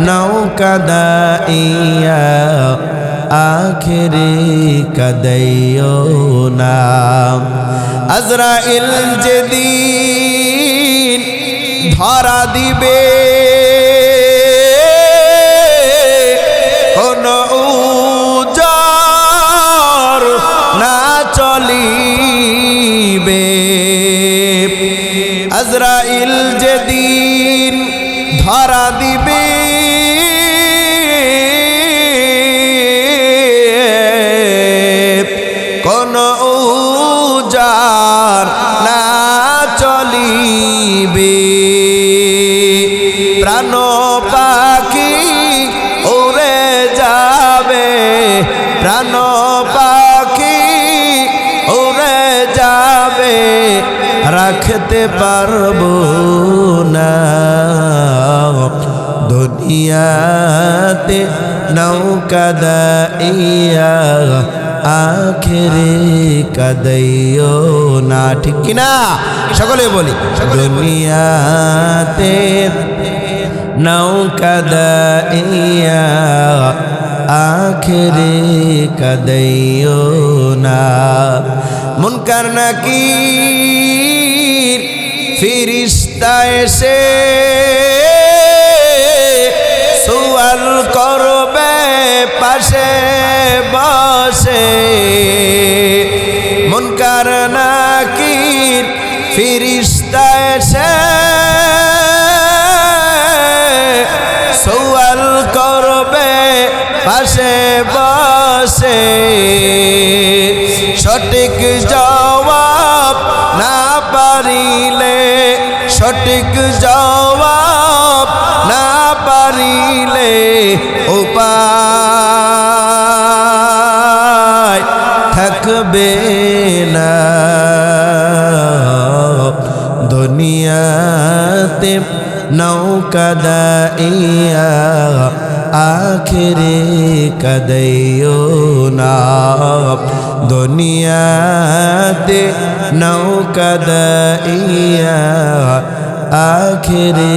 নৌ কাদাইয়া আখেরে কাদাইও না। আজরাইল যেদিন ধরা দিবে কোনো উজার না চলিবে, আজরাইল যেদিন ধরা দিবে কোনো উজার না চলিবে, প্রাণ পাখি উড়ে যাবে, প্রাণ পাখি উড়ে যাবে, রাখতে পারবো না। দুনিয়াতে নৌকা দাইয়া আখেরে কাদাইও না। ঠিক কিনা? সকলে বলি, দুনিয়াতে নৌকা দাইয়া আখেরে কাদাইও না। মুনকার নাকির ফিরিস্তা এসে সুয়াল করবে পাশে বসে। মুনকার নাকির ফিরিস্তা এসে সুয়াল করবে পাশে বসে। সঠিক জবাব না পারিলে, সঠিক জবাব না পারিলে উপায় থাকবে না। দুনিয়াতে নৌকা দাইয়া আখিরে কাদাইও না। দুনিয়াতে নৌকা দাইয়া আখিরে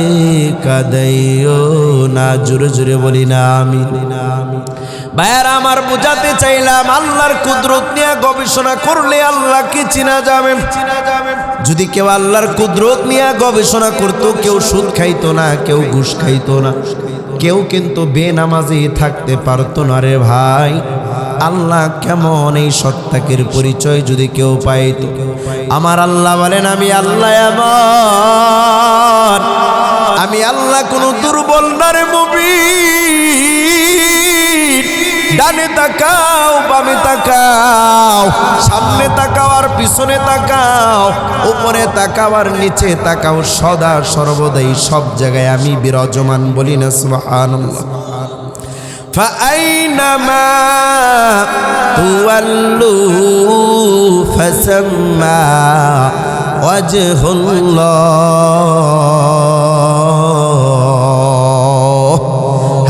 কাদাইও না। জোরে জোরে বলি না আমিন। ভাইয়ারা আমার বুঝাতে চাইলাম, আল্লাহর কুদরত নিয়ে গবেষণা করলে আল্লাহকে চিনা যাবে। যদি কেউ আল্লাহর কুদরত নিয়ে গবেষণা করত, কেউ সুদ খাইতো না, কেউ ঘুষ খাইতো না, কেউ কিন্তু বেনামাজি থাকতে পারতো না রে ভাই। আল্লাহ কেমন এই সত্তাকের পরিচয় যদি কেউ পাইত। আমার আল্লাহ বলেন, আমি আল্লাহ এমন, আমি আল্লাহ কোনো দুর্বল না রে মুমিন। ডানে তাকাও, বামে তাকাও, সামনে তাকাও আর পিছনে তাকাও, উপরে তাকাও আর নিচে তাকাও, সদা সর্বদাই সব জায়গায় আমি বিরাজমান। বলি না সুবহানাল্লাহ। فأينما تولوا فثم وجه الله।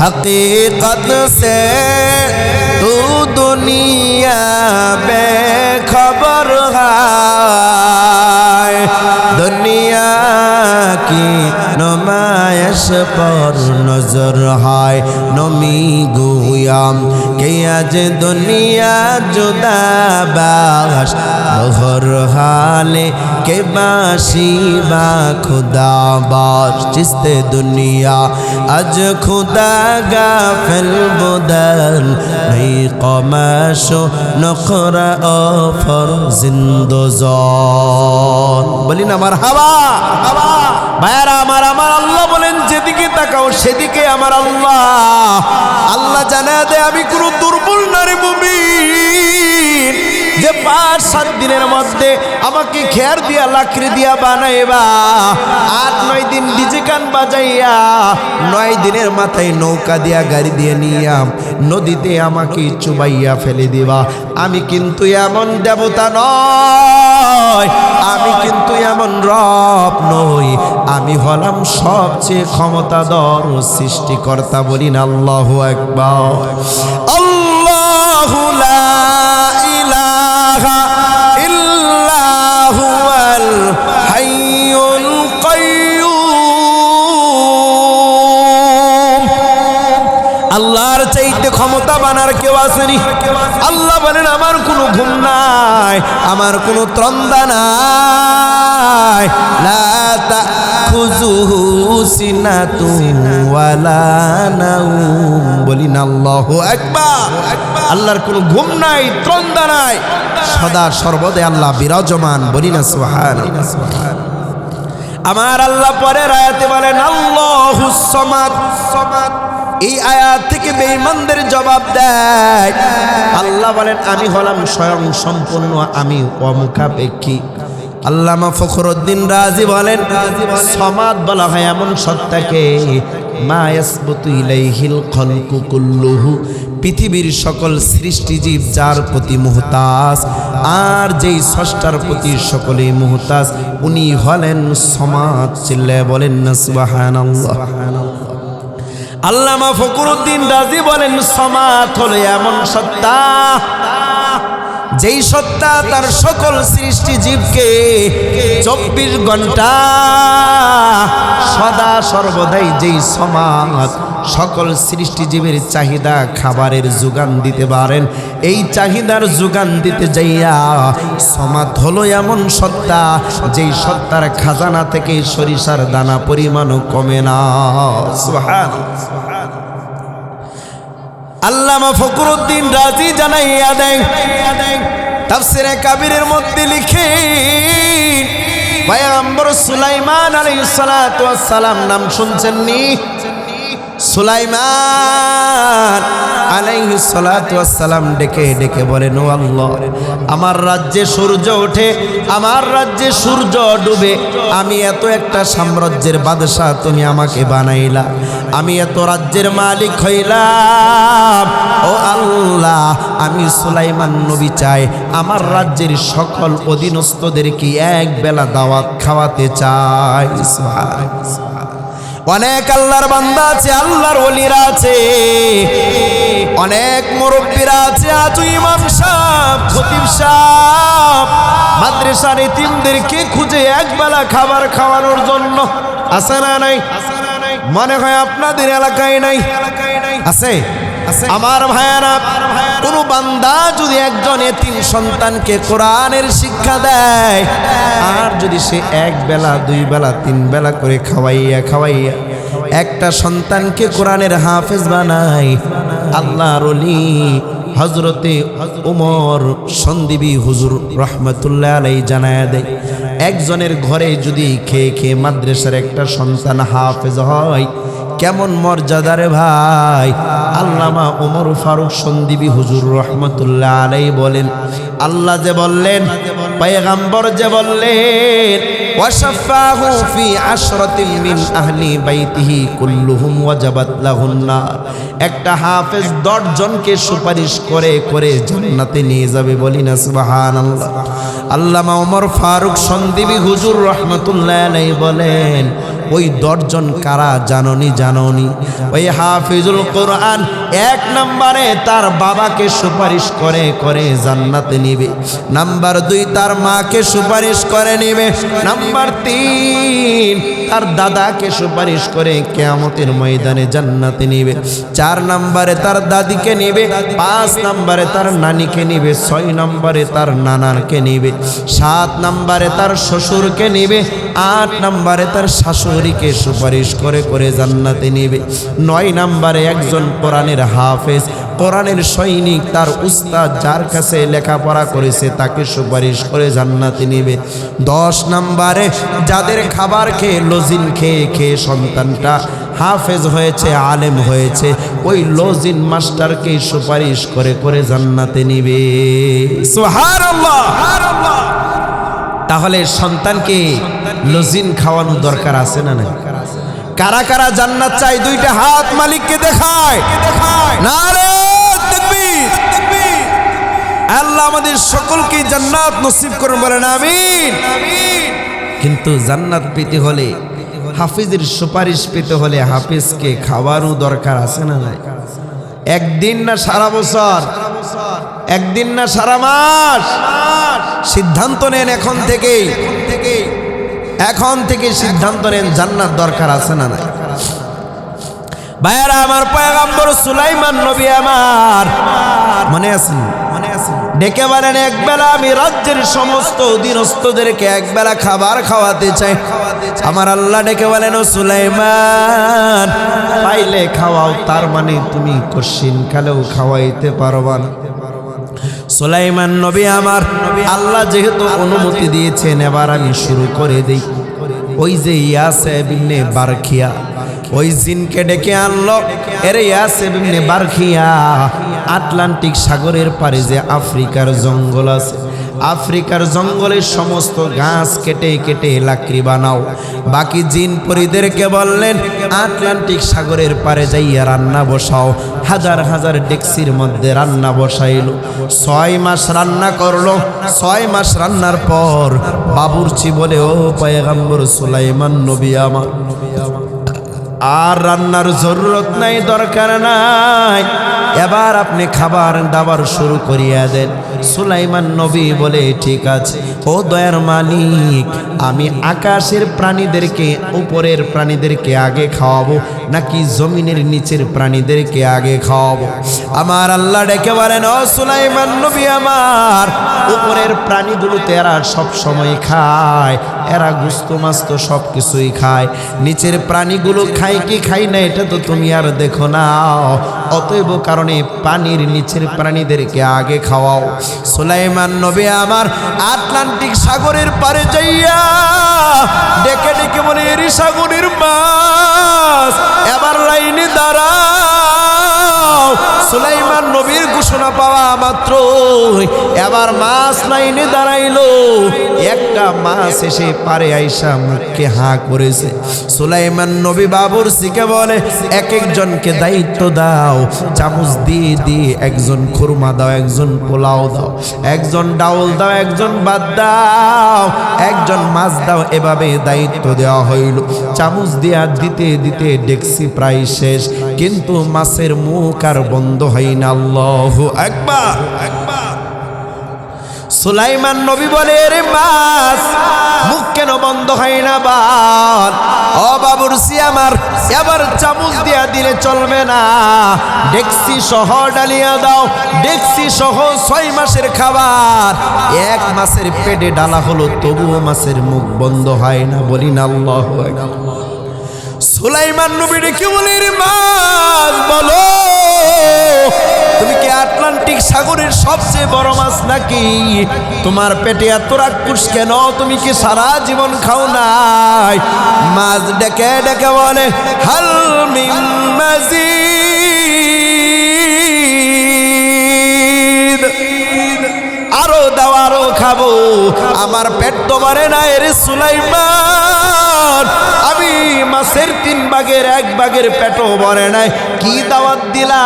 حقیقت سے تو دنیا بے خبر ہے، دنیا کی نمائش پر نظر ہے۔ نمی گویم کہ آج دنیا جدا باش بہر حال کے باشی با خدا باش۔ چست دنیا آج خدا غافل بدل نہیں قماش و نقرہ آفر زندزان۔ বলিন আমার হাওয়া ভাইয়ারা আমার, আমার আল্লাহ বলেন যেদিকে তাকাও সেদিকে আমার আল্লাহ। আল্লাহ জানা দে আমি কোনো দুর্বল না রে মুমিন, যে 5-7 দিনের মধ্যে আমাকে খেয়ার দিয়া লাকড়ি দিয়া বানাইবা, 8-9 দিন ডিজে গান বাজাইয়া 9 দিনের মাথায় নৌকা দিয়া গাড়ি দিয়ে নিয়া নদীতে আমাকে চুবাইয়া ফেলে দিবা। আমি কিন্তু এমন দেবতা নয়, আমি কিন্তু এমন রব নই, আমি হলাম সবচেয়ে ক্ষমতাধর সৃষ্টিকর্তা। বলিন আল্লাহু আকবার। আল্লাহু লা ইলাহা ইল্লা হুয়াল হাইয়ুল কাইয়্যুম। আল্লাহর চাইতে ক্ষমতা বানার কেউ আসেনি। আল্লাহ বলেন আমার কোনো ঘুম নাই, আমার কোনো ত্রন্দা নাই। লা তাখুযুহু সিনাতুন ওয়ালা নাওম। বলিন আল্লাহু আকবার। আল্লাহর কোনো ঘুম নাই, ত্রন্দা নাই, সদা সর্বদাই আল্লাহ বিরাজমান। বলি না সুবহানাল্লাহ। আমার আল্লাহ পরের আয়াতে বলেন আল্লাহুস সামাদ। এই আয়াত থেকে বেঈমানদের জবাব দেয় আল্লাহ বলেন আমি হলাম স্বয়ং সম্পূর্ণ, আমি অমুখাপেক্ষী। আল্লামা ফখরুদ্দিন রাজি বলেন সমাদ বলা হয় এমন সত্তাকে মা ইয়াসবুতু ইলাইহিল খালকু কুল্লুহু, পৃথিবীর সকল সৃষ্টিজীব যার প্রতি মুহতাজ, আর যেই স্রষ্টার প্রতি সকলেই মুহতাজ উনি হলেন সমাদ। চিল্লায় বলেন না সুবহানাল্লাহ। আল্লামা ফখরুদ্দিন রাজি বলেন সমাদ হলো এমন সত্তা যেই সত্তা তার সকল সৃষ্টি জীবকে 24 ঘন্টা সদা সর্বদাই যেই সমাজ সকল সৃষ্টি জীবের চাহিদা খাবারের যোগান দিতে পারেন, এই চাহিদার যোগান দিতে যাইয়া সমাদ হলো এমন সত্তা, যেই সত্তার খাজানা থেকে সরিষার দানা পরিমাণও কমে না। সুবহানাল্লাহ। আল্লামা ফখরুদ্দিন রাজি জানাইয়া দেন, তাফসিরে কাবীরের মধ্যে লিখে পয়গম্বর সুলাইমান আলাইহিস সালাতু ওয়াস সালাম নাম শুনছেননি? সুলাইমান আলাইহিস সালাতু ওয়াস সালাম ডেকে ডেকে বলেন, ও আল্লাহ, আমার রাজ্যে সূর্য ওঠে, আমার রাজ্যে সূর্য ডুবে, আমি এত একটা সাম্রাজ্যের বাদশা তুমি আমাকে বানাইলা, আমি এত রাজ্যের মালিক হইলাম। ও আল্লাহ, আমি সুলাইমান নবী চাই আমার রাজ্যের সকল অধীনস্থদেরকে এক বেলা দাওয়াত খাওয়াতে চাই। সুবহানাল্লাহ। অনেক আল্লাহর বান্দা আছে, আল্লাহর ওলিরা আছে, অনেক মুরব্বীরা আছে, আজও ইমাম সাহেব, খতিব সাহেব মাদ্রাসার এতিমদেরকে খুঁজে একবেলা খাবার খাওয়ানোর জন্য আছে না নাই? মনে হয় আপনাদের এলাকায় নাই, আছে? আমার ভাইয়ারা, কোন বান্দা যদি একজন এতিম সন্তানকে কোরআনের শিক্ষা দেয়, আর যদি সে এক বেলা, দুই বেলা, তিন বেলা করে খাওয়াইয়া খাওয়াইয়া একটা সন্তানকে কোরআনের হাফেজ বানায়, আল্লাহর ওলি হযরতে ওমর সন্দীপী হুজুর রাহমাতুল্লাহ আলাইহি জানায়া দেয়, একজনের ঘরে যদি খেয়ে খেয়ে মাদ্রাসার একটা সন্তান হাফেজ হয়, কেমন মর্যাদারে ভাই। আল্লামা ওমর ফারুক সন্দীপী হুজুর রাহমাতুল্লাহ আলাইহি বলেন, আল্লাহ যে বললেন, পয়গম্বর যে বললেন, ওয়াশাফাহু ফি আশরাতিন মিন আহলি বাইতিহি কুল্লুহুম ওয়াজাবাত লাহুন নার, একটা হাফেজ 10 জনকে সুপারিশ করে করে জান্নাতে নিয়ে যাবে, বলি না সুবহানাল্লাহ। আল্লামা ওমর ফারুক সন্দীপী হুজুর রাহমাতুল্লাহ আলাইহি বলেন, ওই 10 জন কারা জাননি? ওই হাফিজুল কোরআন 1 নম্বরে তার বাবাকে সুপারিশ করে করে জান্নাতে নিবে, নাম্বার 2 তার মাকে সুপারিশ করে নিবে, নাম্বার 3 তার দাদাকে সুপারিশ করে কিয়ামতের ময়দানে জান্নাতে নিবে, 4 নম্বরে তার দাদিকে নিবে, 5 নম্বরে তার নানিকে নিবে, 6 নম্বরে তার নানাকে নিবে, 7 নম্বরে তার শ্বশুরকে নিবে, 8 নম্বরে তার শাশুড়িকে সুপারিশ করে করে জান্নাতে নিবে, 9 নম্বরে একজন কোরআনের হাফেজ, কোরআনের সৈনিক, তার উস্তাদ যার কাছে লেখাপড়া করেছে তাকে সুপারিশ করে জান্নাতে নিবে, 10 নম্বরে যাদের খাবার খেয়ে লজিন খেয়ে খেয়ে সন্তানটা হাফেজ হয়েছে, আলেম হয়েছে, ওই লজিন মাস্টারকে সুপারিশ করে করে জান্নাতে নিবে। সুবহানাল্লাহ। তাহলে সন্তানকে লজিন খাওয়ানো দরকার আছে না? নাই? কারা কারা জান্নাত চাই? 2টা হাত মালিককে দেখায়। নারে তাকবীর। আল্লাহ আমাদের সকলকে জান্নাত নসিব করুন, বলেন আমিন। কিন্তু জান্নাত পেতে হলে, হাফিজের সুপারিশ পেতে হলে হাফিজকে খাওয়ানো দরকার আছে না নাই? একদিন না সারা বছর, একদিন না সারা মাস? সিদ্ধান্ত নেন এখন থেকে সিদ্ধান্ত নেন, জান্নাত দরকার আছে না নাই? ভাইয়ারা আমার, পয়গম্বর সুলাইমান নবী আমার মনে আছেন? ডেকে বলেন, একবেলা আমি রাজ্যের সমস্ত অধীনস্থদেরকে একবেলা খাবার খাওয়াতে চাই। আমার আল্লাহ ডেকে বলেন, ও সুলাইমান, পাইলে খাওয়াও, তার মানে তুমি কশিন কালেও খাওয়াইতে পারবা না। সুলাইমান নবী আমার, আল্লাহ যেহেতু অনুমতি দিয়েছেন, এবার আমি শুরু করে দেই। ওই যে ইয়াসেব ইবনে বারখিয়া, ওই জিনকে ডেকে আনলো। এরে ইয়াসেব ইবনে বারখিয়া, আটলান্টিক সাগরের পারে যে আফ্রিকার জঙ্গল আছে, আফ্রিকার জঙ্গলের সমস্ত গাছ কেটে কেটে লাকড়ি বানাও। বাকি জিন পরিদেরকে বললেন, আটলান্টিক সাগরের পারে যাইয়া রান্না বসাও। হাজার হাজার ডেক্সির মধ্যে রান্না বসাইল। 6 মাস রান্না করলো। 6 মাস রান্নার পর বাবুর্চি বলে, ও পয়গম্বর সুলাইমান নবী আমার, আর রান্নার জরুরত নাই, দরকার নাই, এবার আপনি খাবার দাবার শুরু করিয়া দেন। সুলাইমান নবী বলে ঠিক আছে, ও দয়ার মালিক, আমি আকাশের প্রাণীদেরকে উপরের প্রাণীদেরকে আগে খাওয়াবো নাকি জমিনের নিচের প্রাণীদেরকে আগে খাওয়াবো? আমার আল্লাহ ডেকে বলেন, ও সুলাইমান নবী আমার, উপরের প্রাণীগুলোতে এরা সব সময় খায়, এরা গুস্ত মাস্ত সব কিছুই খায়। নিচের প্রাণীগুলো খায় কি খায় না এটা তো তুমি আর দেখো না, অতএব কারণে পানির নিচের প্রাণীদেরকে আগে খাওয়াও। সুলাইমান নবী আমার আটলান্টিক সাগরের পারে যাইয়া ডেকে ডেকে বলে, এরি সাগরের মাছ এবার লাইনে দাঁড়াও। সুলাইমান নবীর ঘোষণা পাওয়া মাত্র এবার মাছ লাইনে দাঁড়াইলো। একটা মাছ এসে পারে আইসা মুখকে হাঁ করেছে। সুলাইমান নবী বাবুরসিকে বলে, এক একজনকে দায়িত্ব দাও, চামচ দিয়ে দিয়ে একজন খুরমা দাও, একজন পোলাও দাও, একজন ডাউল দাও, একজন ভাত দাও, একজন মাছ দাও। এভাবে দায়িত্ব দেওয়া হইল। চামচ দিয়া দিতে দিতে ডেক্সি প্রায় শেষ, কিন্তু মাছের মুখ আর বন্ধ হয় না। আল্লাহু আকবার। সুলাইমান নবী বলে, রে মাছ মুখ কেন বন্ধ হয় না বল? ও বাবুরসি আমার, এবার চামচ দিয়া দিলে চলবে না, ডেক্সি সহ ডালিয়া দাও। ডেক্সি সহ 6 মাসের খাবার এক মাছের পেটে ডালা হলো, তবুও মাছের মুখ বন্ধ হয় না। বলি না আল্লাহু আকবার। সুলাইমান নবী ডেকে বলে, রে মাছ বলো, তুমি কি আটলান্টিক সাগরের সবচেয়ে বড় মাছ নাকি? তোমার পেটে এত রাক্ষস কেন? তুমি কি সারা জীবন খাও নাই? মাছ ডেকে ডেকে বলে, হাল মিন মাজিদ, আরো দাও, আরো খাবো, আমার পেট তো ভরে না। রে সুলাইমান, আমি মাছের 3 ভাগের 1 ভাগের পেটও ভরে নাই, কি দাওয়াত দিলা?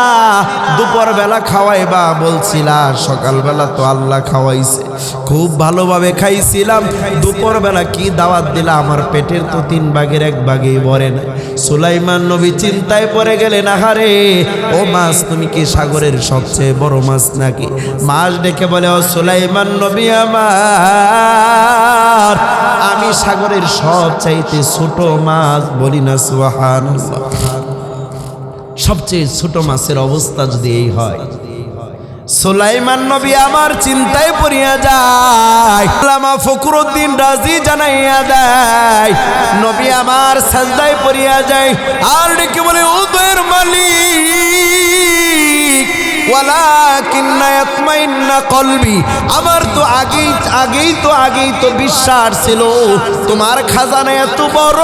দুপুর বেলা খাওয়াইবা বলছিলা, সকালবেলা তো আল্লাহ খাওয়াইছে, খুব ভালোভাবে খাইছিলাম, দুপুর বেলা কি দাওয়াত দিলা? আমার পেটের তো 3 ভাগের 1 ভাগই ভরে না। সুলাইমান নবী চিন্তায় পড়ে গেলেন, আহারে ও মাছ, তুমি কি সাগরের সবচেয়ে বড় মাছ নাকি? মাছ ডেকে বলে, ও সুলাইমান নবী আমার, আমি সাগরের সবচাইতে ছোট মাছ। বলি না সুবহানাল্লাহ। সবচেয়ে ছোট মাছের অবস্থা যদি এই হয়, সুলাইমান নবী আমার চিন্তায় পড়িয়া যায়। আল্লামা ফখরুদ্দিন রাজি জানাইয়া দেয়, নবী আমার সাজদায় পড়িয়া যায় আর ডেকে বলে, ও দয়ার মালিক, ওয়ালাকিন্না ইয়াতমাইন্না কলবি, আমার তো আগেই তো বিশ্বাস ছিল তোমার খাজানা এত বড়,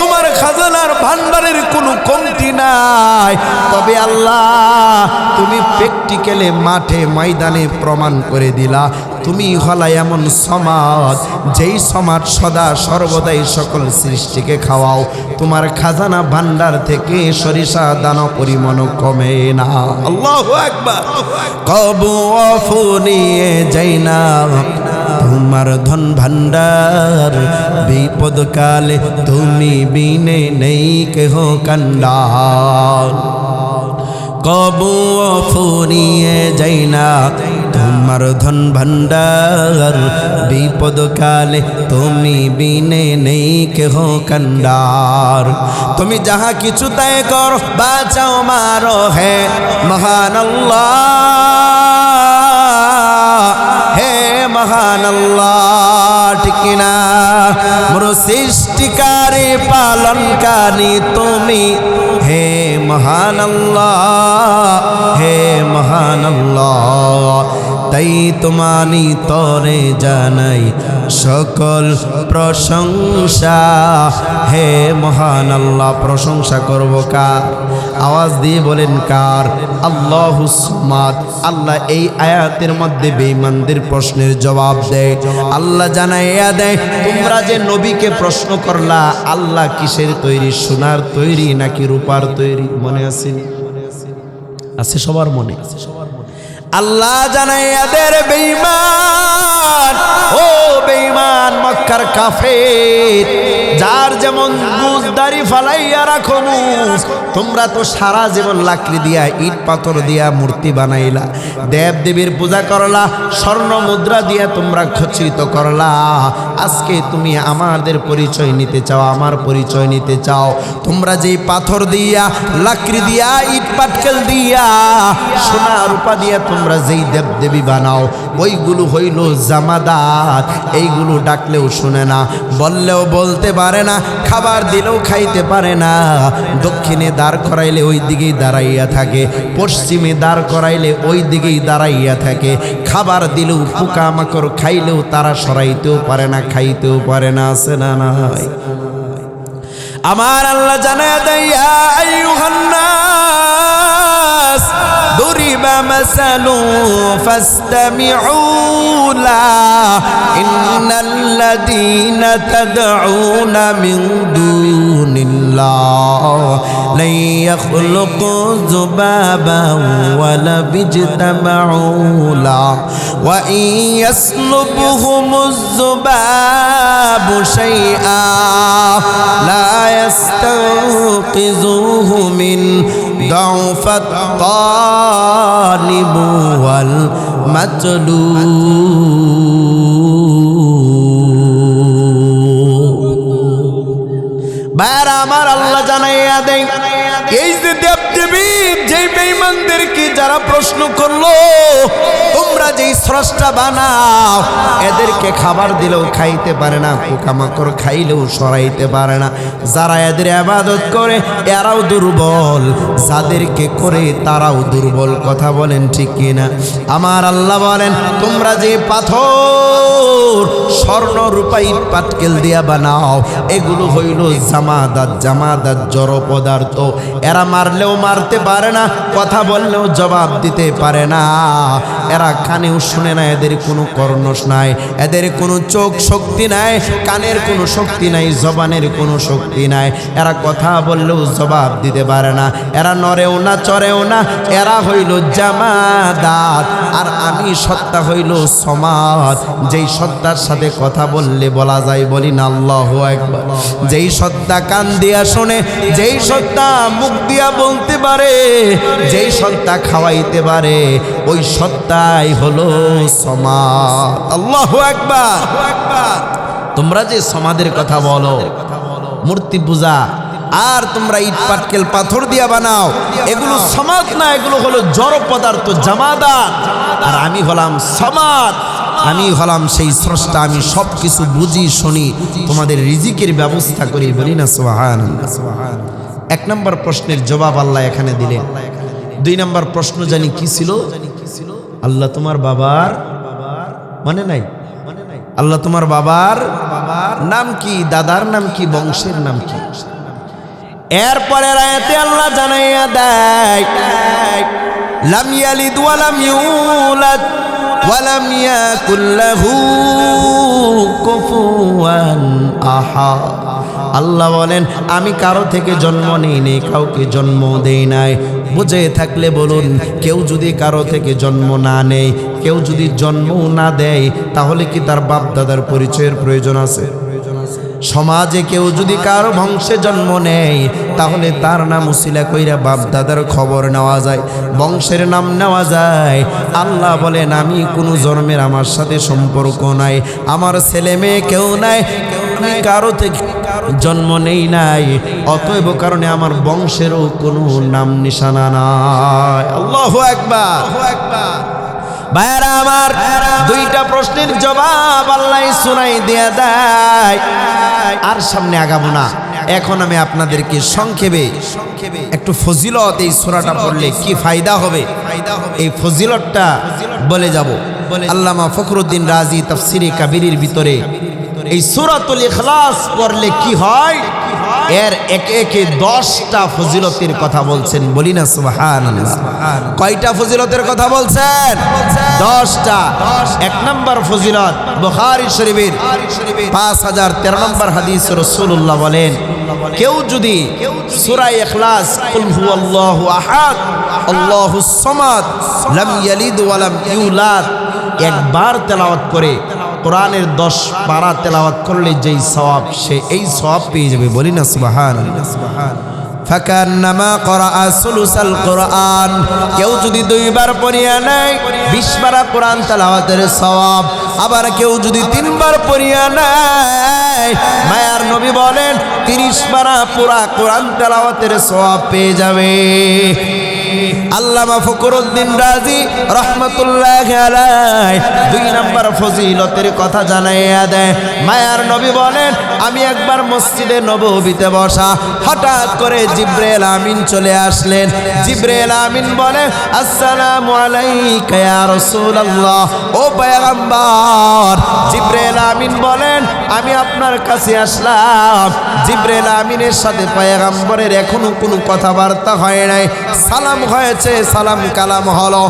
তোমার খাজানার ভান্ডারের কোনো কমতি নাই। তবে আল্লাহ, তুমি প্র্যাকটিক্যালে মাঠে ময়দানে প্রমাণ করে দিলা, তুমি হলা এমন সমাজ, যেই সমাজ সদা সর্বদাই সকল সৃষ্টিকে খাওয়াও, তোমার খাজানা ভান্ডার থেকে সরিষা দানা পরিমাণ কমে না। আল্লাহু আকবার। কবু অফুনিয়ে যাই না তোমার ধন ভান্ডার, বিপদ কালে তুমি বিনে নেই কেহ কান্ডার। কবু ফুরিয়ে যাই না তোমার ধন ভান্ডার, বিপদ কালে তুমি বিনে নেই কেহ কান্ডার। তুমি যাহা কিছু তাই কর, বাঁচাও মারো হে মহান আল্লাহ, হে মহান আল্লাহ। ঠিক না? মোর সৃষ্টিকারী পালনকারী তুমি, হে মহান আল্লাহ, হে মহান আল্লাহ। তাই তোমানি তরে জানাই সকল প্রশংসা, হে মহান আল্লাহ। প্রশংসা করব কার? আওয়াজ দিয়ে বলেন কার? আল্লাহুস সামাদ। আল্লাহ এই আয়াতের মধ্যে বেঈমানদের প্রশ্নের জবাব দেয়। আল্লাহ জানাইয়া দেয়, তোমরা যে নবীকে প্রশ্ন করলা আল্লাহ কিসের তৈরি, সোনার তৈরি নাকি রূপার তৈরি? মনে আছে? আছে সবার মনে? আল্লাহ জানাইয়া দেয়, বেঈমান, ও বেঈমান মক্কার কাফের, যার যেমন বুঝদারি ফালাইয়া রাখো মুখ। তোমরা তো সারা জীবন লাকড়ি দিয়া ইট পাথর দিয়া মূর্তি বানাইলা, দেব দেবীর পূজা করলা, স্বর্ণ মুদ্রা দিয়া তোমরা খচিত করলা। আজকে তুমি আমাদের পরিচয় নিতে চাও, আমার পরিচয় নিতে চাও। তোমরা যেই পাথর দিয়া, লাকড়ি দিয়া, ইট পাটকেল দিয়া, সোনা রূপা দিয়া তোমরা যেই দেব দেবী বানাও, ওইগুলো হইল জামাদাত। এইগুলো ডাকলেও শুনে না, বললেও বলতে পারে না, খাবার দিলেও খাইতে পারে না। দক্ষিণে দাঁড় করাইলে ওই দিকেই দাঁড়াইয়া থাকে, পশ্চিমে দাঁড় করাইলে ওই দিকেই দাঁড়াইয়া থাকে। খাবার দিলেও পোকামাকড় খাইলেও তারা সরাইতেও পারে না, খাইতেও পারে না। আছে না নাই? আমার আল্লাহ জানায়া দেয়, ইয়া আইয়ুহান নাস দুরিবা মাসালুন ফাসতামিউ লা ইন্নাল্লাযীনা তাদউনা মিন দুনিল্লাহ লা ইয়াখলুকু যুবাবান ওয়ালা বিজতামাউ লা ওয়া ইন ইয়াসলুবহুমুজ যুবাবু শাইআ লা ইয়াস্তানকিযুহু মিন দাউফাত তালিব ওয়াল মাতলুব। বাইরা আমার আল্লাহ জানাইয়া দেয়, এই যে দেবদেবী, যেই বেঈমানদেরকে যারা প্রশ্ন করলো তোমরা যেই স্রষ্টা বানাও, এদেরকে খাবার দিলেও খাইতে পারে না, পোকামাকড় খাইলেও সরাইতে পারে না। যারা এদের ইবাদত করে এরাও দুর্বল, যাদেরকে করে তারাও দুর্বল। কথা বলেন ঠিক কিনা? আমার আল্লাহ বলেন, তোমরা যে পাথর, স্বর্ণ রূপা, ইট পাটকেল দিয়া বানাও, এগুলো হইল জামাদাত। জামাদাত জড় পদার্থ, এরা মারলেও মারতে পারে না, কথা বললেও জবাব দিতে পারে না। এরা কানেও শুনে না, এদের কোনো কর্ণ নাই, এদের কোনো চোখ শক্তি নাই, কানের কোনো শক্তি নাই, জবানের কোনো শক্তি নাই। এরা কথা বললেও জবাব দিতে পারে না, এরা নড়েও না, চড়েও না। এরা হইল জামাদাত। আর আমি সত্তা হইল সমাদ, যেই সত্তার সাথে কথা বললে বলা যায়, বলি না আল্লাহু আকবার। যেই সত্তা কান দিয়া শোনে, যেই সত্তা মুখ দিয়া বলতে পারে, যেই সত্তা খাওয়াইতে পারে, ওই সত্তাই হলো সমাদ। আল্লাহু আকবার। তোমরা যে সমাদের কথা বলো, মূর্তি পূজা, আর তোমরা ইট পাটকেল পাথর দিয়া বানাও, এগুলো সমাদ না, এগুলো হলো জড় পদার্থ, জামাদাত। আর আমি হলাম সমাদ, আমি হলাম সেই স্রষ্টা। আমি সব কিছু বুঝি, শুনি, তোমাদের রিজিকের ব্যবস্থা করি। বলি না সুবহানাল্লাহ। এক নম্বর প্রশ্নের জবাব আল্লাহ এখানে দিলেন। দুই নম্বর প্রশ্ন জানি কি ছিল? আল্লাহ তোমার বাবার মানে নাই? আল্লাহ তোমার বাবার নাম কি, দাদার নাম কি, বংশের নাম কি? এরপরের আয়াতে আল্লাহ জানাইয়া দেয়, লাম ইয়ালিদ ওয়া লাম ইউলাদ ওয়া লাম ইয়াকুল লাহু কুফুয়ান আহাদ। আল্লাহ বলেন, আমি কারো থেকে জন্ম নেই নাই, কাউকে জন্ম দেই নাই। বুঝে থাকলে বলুন, কেউ যদি কারো থেকে জন্ম না নেয়, কেউ যদি জন্ম না দেয়, তাহলে কি তার বাপ দাদার পরিচয়ের প্রয়োজন আছে? সমাজে কেউ যদি কারো বংশে জন্ম নেয়, তাহলে তার নাম উসিলা কইরা বাপ দাদার খবর নেওয়া যায়, বংশের নাম নেওয়া যায়। আল্লাহ বলেন, আমি কোনো জন্মের আমার সাথে সম্পর্ক নাই, আমার ছেলে মেয়ে কেউ নাই, আমি কারো থেকে জন্ম নেই নাই, অতএব কারণে আমার বংশেরও কোনো নাম নিশানা নাই। আল্লাহু আকবার। ভাইরা আমার, দুইটা প্রশ্নের জবাব আল্লাহ শোনাই দিয়া দেয়। আর সামনে আগাবো না, এখন আমি আপনাদেরকে সংক্ষেপে একটু ফজিলত, এই সূরাটা পড়লে কি ফায়দা হবে, এই ফজিলতটা বলে যাব। আল্লামা ফখরুদ্দিন রাজি তাফসিরে কাবিরের ভিতরে এই সূরাতুল ইখলাস পড়লে কি হয়, এর একে একে 10টা ফজিলতের কথা বলছেন। বলি না সুবহানাল্লাহ। কয়টা ফজিলতের কথা বলছেন? 10টা। এক নম্বর ফজিলত, বুখারী শরীফের 5013 নম্বর হাদিস, রাসূলুল্লাহ বলেন, কেউ যদি সূরা ইখলাস, কুল হুয়াল্লাহু আহাদ আল্লাহুস সামাদ লাম ইয়ালিদ ওয়া লাম ইউলাদ একবার তেলাওয়াত করে, কোরআনের 10 পারা তেলাওয়াত করলে যেই সওয়াব, সে এই সওয়াব পেয়ে যাবে। বলি না সুবহানাল্লাহ। ফাকান্নামা ক্বরাআ সুলুসাল কোরআন। কেউ যদি 2 বার পড়িয়া নেয় 20 পারা কোরআন তেলাওয়াতের সওয়াব। আবার কেউ যদি 3 বার পড়িয়া নেয়, মায়ার নবী বলেন 30 পারা পুরা কোরআন তেলাওয়াতের সওয়াব পেয়ে যাবে। আল্লামা ফখরুদ্দিন রাজি রহমতুল্লাহি আলাইহি 2 নম্বর ফজিলতের কথা জানাইয়া দেয়। মায়ার নবী বলেন, আমি একবার মসজিদে নববীতে বসা, হঠাৎ করে জিবরাইল আমিন চলে আসলেন। জিবরাইল আমিন বলে, আসসালামু আলাইকা ইয়া রাসূলুল্লাহ, ও পয়গম্বর। জিবরাইল আমিন বলেন, আমি আপনার কাছে আসলাম। জিবরাইল আমিনের সাথে পয়গম্বরের এখনো কোনো কথাবার্তা হয় নাই, সালাম হয়েছে, সালাম কালাম হলো।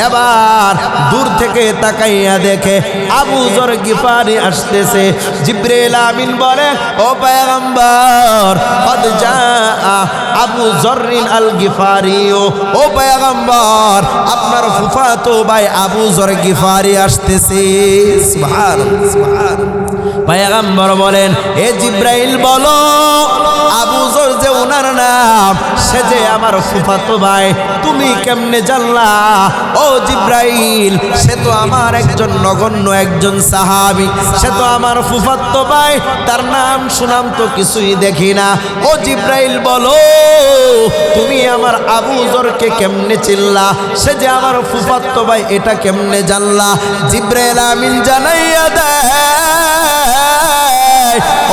এবার দূর থেকে তাকাইয়া দেখে আবু যর গিফারি আসতেছে। জিবরাইল আমিন বলে, ও পয়গম্বর, কদ জাআ আবু যররিন আল গিফারি, ও পয়গম্বর, আপনার ফুফাতো ভাই আবু যর গিফারি আসতেছে। সুবহানাল্লাহ, সুবহানাল্লাহ। পয়গম্বর বলেন, এ জিবরাইল বলো, আবু যর যে ওনার নাম, সে যে আমার ফুফাতো ভাই, তুমি কেমনে জানলা? ও জিবরাইল, সে তো আমার একজন নগণ্য একজন সাহাবী, সে তো আমার ফুফাতো ভাই, তার নাম সুনাম তো কিছুই দেখি না। ও জিবরাইল বলো, তুমি আমার আবু যরকে কেমনে চিনলা? সে যে আমার ফুফাতো ভাই, এটা কেমনে জানলা? জিবরাইল আমিন জানাইয়া দেয়,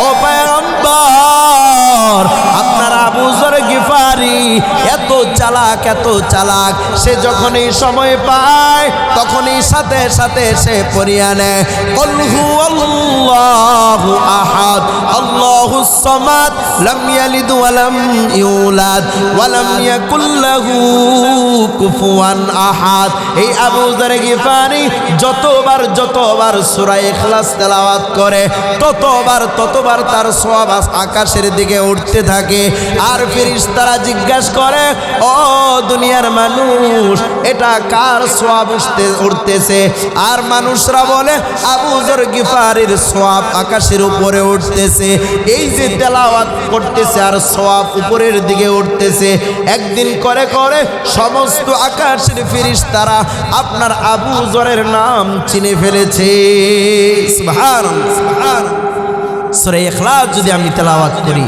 ও পয়গম্বর, আপনার আবু যর গিফারি এত চালাক, এত চালাক, সে যখনই সময় পায় তখনই সাথে সাথে সে পড়িয়া নেয়, কুল হুয়াল্লাহু আহাদ আল্লাহুস সামাদ লাম ইয়ালিদ ওয়া লাম ইউলাদ ওয়া লাম ইয়াকুল লাহু কুফুয়ান আহাদ। এই আবু যর গিফারি যতবার সূরা ইখলাস তেলাওয়াত করে, ততবার তার সওয়াব আকাশের দিকে উঠতে থাকে। আর ফেরেশতারা জিজ্ঞাসা করে, ও দুনিয়ার মানুষ, এটা কার সওয়াব উঠতেছে? আর মানুষরা বলে, আবু যর গিফারির সওয়াব আকাশের উপরে উঠতেছে। এই যে তেলাওয়াত করতেছে আর সওয়াব উপরের দিকে উঠতেছে, একদিন করে করে সমস্ত আকাশের ফেরেশতারা আপনার আবু যরের নাম চিনে ফেলেছে। সুবহানাল্লাহ, সুবহানাল্লাহ। সূরা ইখলাস যদি আমি তেলাওয়াত করি,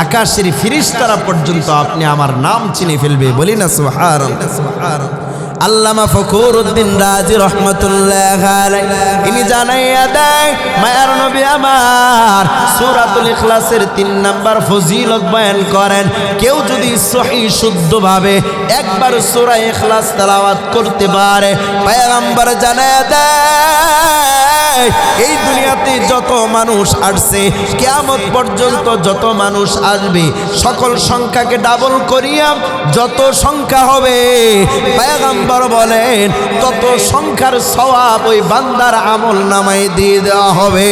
আকাশের ফেরেশতারা পর্যন্ত আপনি আমার নাম চিনে ফেলবে। বলি না সুবহানাল্লাহ, সুবহানাল্লাহ। আল্লামা ফখরুদ্দিন রাজি রহমতুল্লাহি আলাইহি ইনি জানাইয়া দেয়, মায়ার নবী আমার সূরাতুল ইখলাসের 3 নাম্বার ফজিলত বয়ান করেন, কেউ যদি সহিহ শুদ্ধভাবে একবার সূরা ইখলাস তেলাওয়াত করতে পারে, পয়গম্বর জানাইয়া দেয়, এই দুনিয়াতে যত মানুষ আসছে, কিয়ামত পর্যন্ত যত মানুষ আসবে, সকল সংখ্যাকে ডাবল করিয়া যত সংখ্যা হবে, পয়গম্বর বলেন তত সংখ্যার সওয়াব ওই বান্দার আমল নামায় দিয়ে দেওয়া হবে।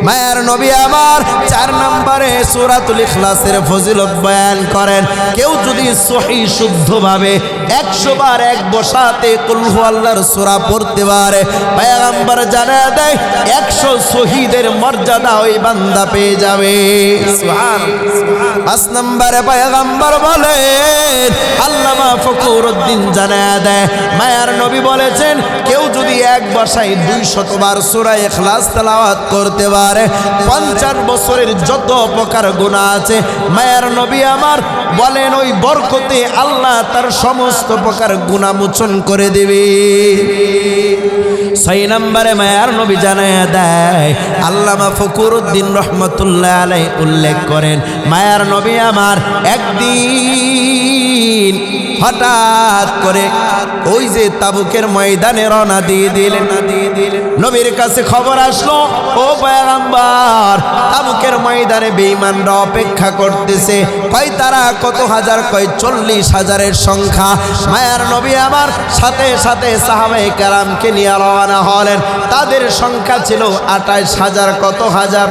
মায়ার নবী আমার 4 নম্বরে সূরাতুল ইখলাসের ফজিলত বয়ান করেন, কেউ যদি সহিহ শুদ্ধভাবে 100 বার এক বসাতে কুল হুয়াল্লাহর সূরা পড়তে পারে, পয়গম্বর জানায় দেয় 100 শহীদের মর্যাদা ওই বান্দা পেয়ে যাবে। সুবহানাল্লাহ। 5 নম্বরে পয়গম্বর বলেন, আল্লামা ফখরুদ্দিন জানায় দেয়, মায়ার নবী বলেছেন, কেউ যদি এক বসায় 200 বার সূরা ইখলাস তেলাওয়াত করতে পারে, 50 বছরের যত প্রকার গুনাহ আছে, মায়ার নবী আমার বলেন ওই বরকতে আল্লাহ তার সমস্ত প্রকার গুনাহ মোচন করে দেবে। 6 নম্বরে মায়ার নবী জানায়া দেয়, আল্লামা ফখরুদ্দিন রহমতুল্লাহি আলাইহি উল্লেখ করেন, মায়ার নবী আমার একদিন হঠাৎ করে ওই যে তাবুকের ময়দানে রওনা দিয়ে দিলেন। নবীর কাছে খবর আসলো, ও পয়গম্বর, তাবুকের ময়দানে বেঈমানরা অপেক্ষা করতেছে। কয় তারা কত হাজার? কয় 40,000-এর সংখ্যা। মায়ার নবী আমার সাথে সাথে সাহাবায়ে কেরামকে নিয়ে রওনা হলেন। তাদের সংখ্যা ছিল 28,000। কত হাজার?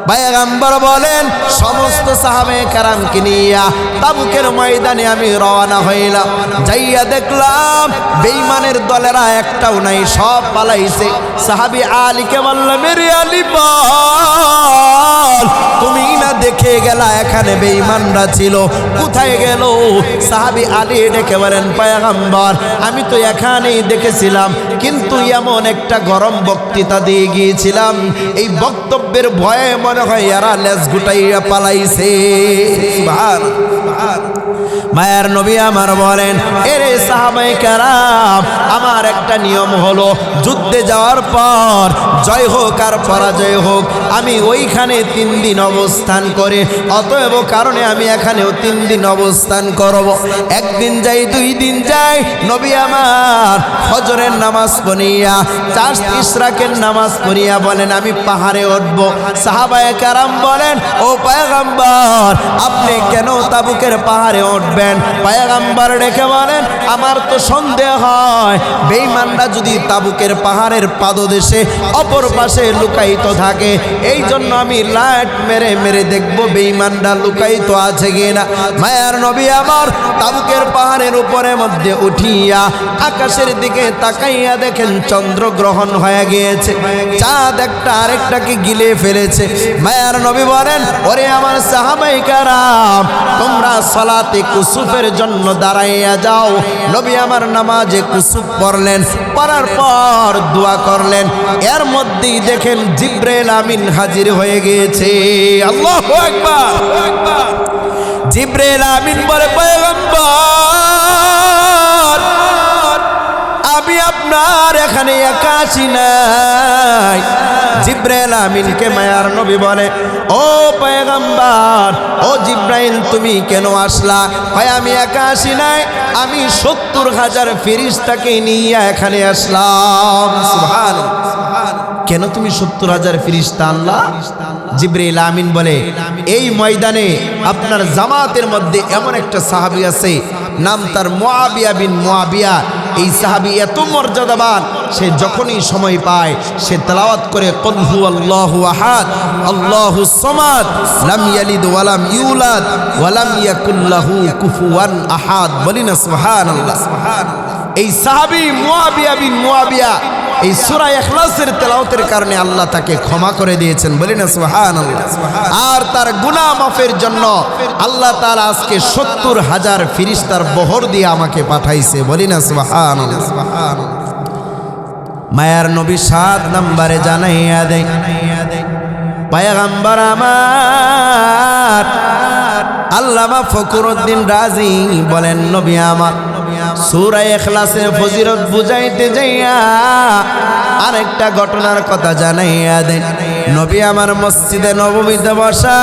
পয়গম্বর বলেন সমস্ত সাহাবে কেরামকে নিয়ে তাবুকের ময়দানে আমি রওনা হইলাম। যাইয়া দেখলাম বেঈমানের দলেরা একটাও নাই, সব পালাইছে। সাহাবী আলীকে বললাম, মেরে আলী বল, তুমি না দেখে গেলা এখানে বেঈমানরা ছিল, কোথায় গেল? সাহাবী আলী ডেকে বলেন, পয়গম্বর আমি তো এখানেই দেখেছিলাম, কিন্তু এমন একটা গরম বক্তৃতা দিয়ে গিয়েছিলাম, এই বক্তব্যের ভয়ে মনে হয় এরা লেজ গুটাইয়া পালাইছে। মায়ের নবী আমার বলেন, এরে সাহাবায়ে কেরাম, আমার একটা নিয়ম হলো যুদ্ধে যাওয়ার পর জয় হোক আর পরাজয় হোক আমি ওইখানে 3 দিন অবস্থান করে, অতএব কারণে আমি এখানেও 3 দিন অবস্থান করব। একদিন যাই, 2 দিন যাই, নবী আমার ফজরের নামাজ পড়িয়া, 4 ইশরাকের নামাজ পড়িয়া বলেন আমি পাহাড়ে উঠব। সাহাবায়ে কেরাম বলেন, ও পয়গম্বর আপনি কেন তাবুকের পাহাড়ে উঠবেন? পয়গম্বর ডেকে বলেন, আমার তো সন্দেহ হয় বেঈমানরা যদি তাবুকের পাহাড়ের পাদদেশে অপর পাশে লুকায়িত থাকে, এই জন্য আমি লাইট মেরে মেরে দেখব বেঈমানরা লুকায়িত আছে কিনা। মায়ার নবী আমার তাবুকের পাহাড়ের উপরে মধ্যে উঠিয়া আকাশের দিকে তাকাইয়া দেখেন চন্দ্রগ্রহণ হয়ে গিয়েছে, চাঁদ একটা আরেকটাকে গিলে ফেলেছে। মায়ার নবী বলেন, ওরে আমার সাহাবায়ে কেরাম, তোমরা সালাতে কুসুফের জন্য দাঁড়াইয়া যাও। নবী আমার নামাজে কুসুফ পড়লেন, পড়ার পর দোয়া করলেন, এর মধ্যেই দেখেন জিবরাইল আমিন হাজির হয়ে গিয়েছে। আল্লাহু আকবার। জিবরাইল আমিন বলে, পয়গম্বর আমি আপনার এখানে একা আছি নাই। জিবরাইল আমিনকে মায়ার নবী বলে, ও পয়গম্বর, ও জিবরাইল তুমি কেন আসলা? ভাই আমি একা আসি নাই, আমি 70,000 ফেরেশতাকে নিয়ে এখানে আসলাম। সুবহানাল্লাহ। কেন তুমি 70,000 ফেরেশতা আনলা? জিবরাইল আমিন বলে, এই ময়দানে আপনার জামাতের মধ্যে এমন একটা সাহাবী আছে, নাম তার মুআবিয়া বিন মুআবিয়া। এই সাহাবী এত মর্যাদাবান, সে যখনই সময় পায় সে তেলাওয়াত করে কুল হুয়াল্লাহু আহাদ আল্লাহুস সামাদ লাম ইয়ালিদ ওয়া লাম ইউলাদ ওয়া লাম ইয়াকুল লাহু কুফুয়ান আহাদ। বলি না সুবহানাল্লাহ। এই সাহাবী মুআবিয়া বিন মুআবিয়া এই সূরা ইখলাসের তেলাওয়াতের কারণে আল্লাহ তাকে ক্ষমা করে দিয়েছেন। বলি না সুবহানাল্লাহ। আর তার গুনাহ মাফের জন্য আল্লাহ তাআলা আজকে 70,000 ফেরেশতার বহর দিয়ে আমাকে পাঠাইছে। বলি না সুবহানাল্লাহ। মায়ার নবী 7 নম্বরে জানাইয়া দেয়, পয়গম্বর আমার আল্লামা ফখরুদ্দিন রাজি বলেন, নবী আমার সূরা ইখলাসের ফজিলত বুঝাইতে যাইয়া আরেকটা ঘটনার কথা জানাইয়া দেন। নবী আমার মসজিদে নববীতে বসা,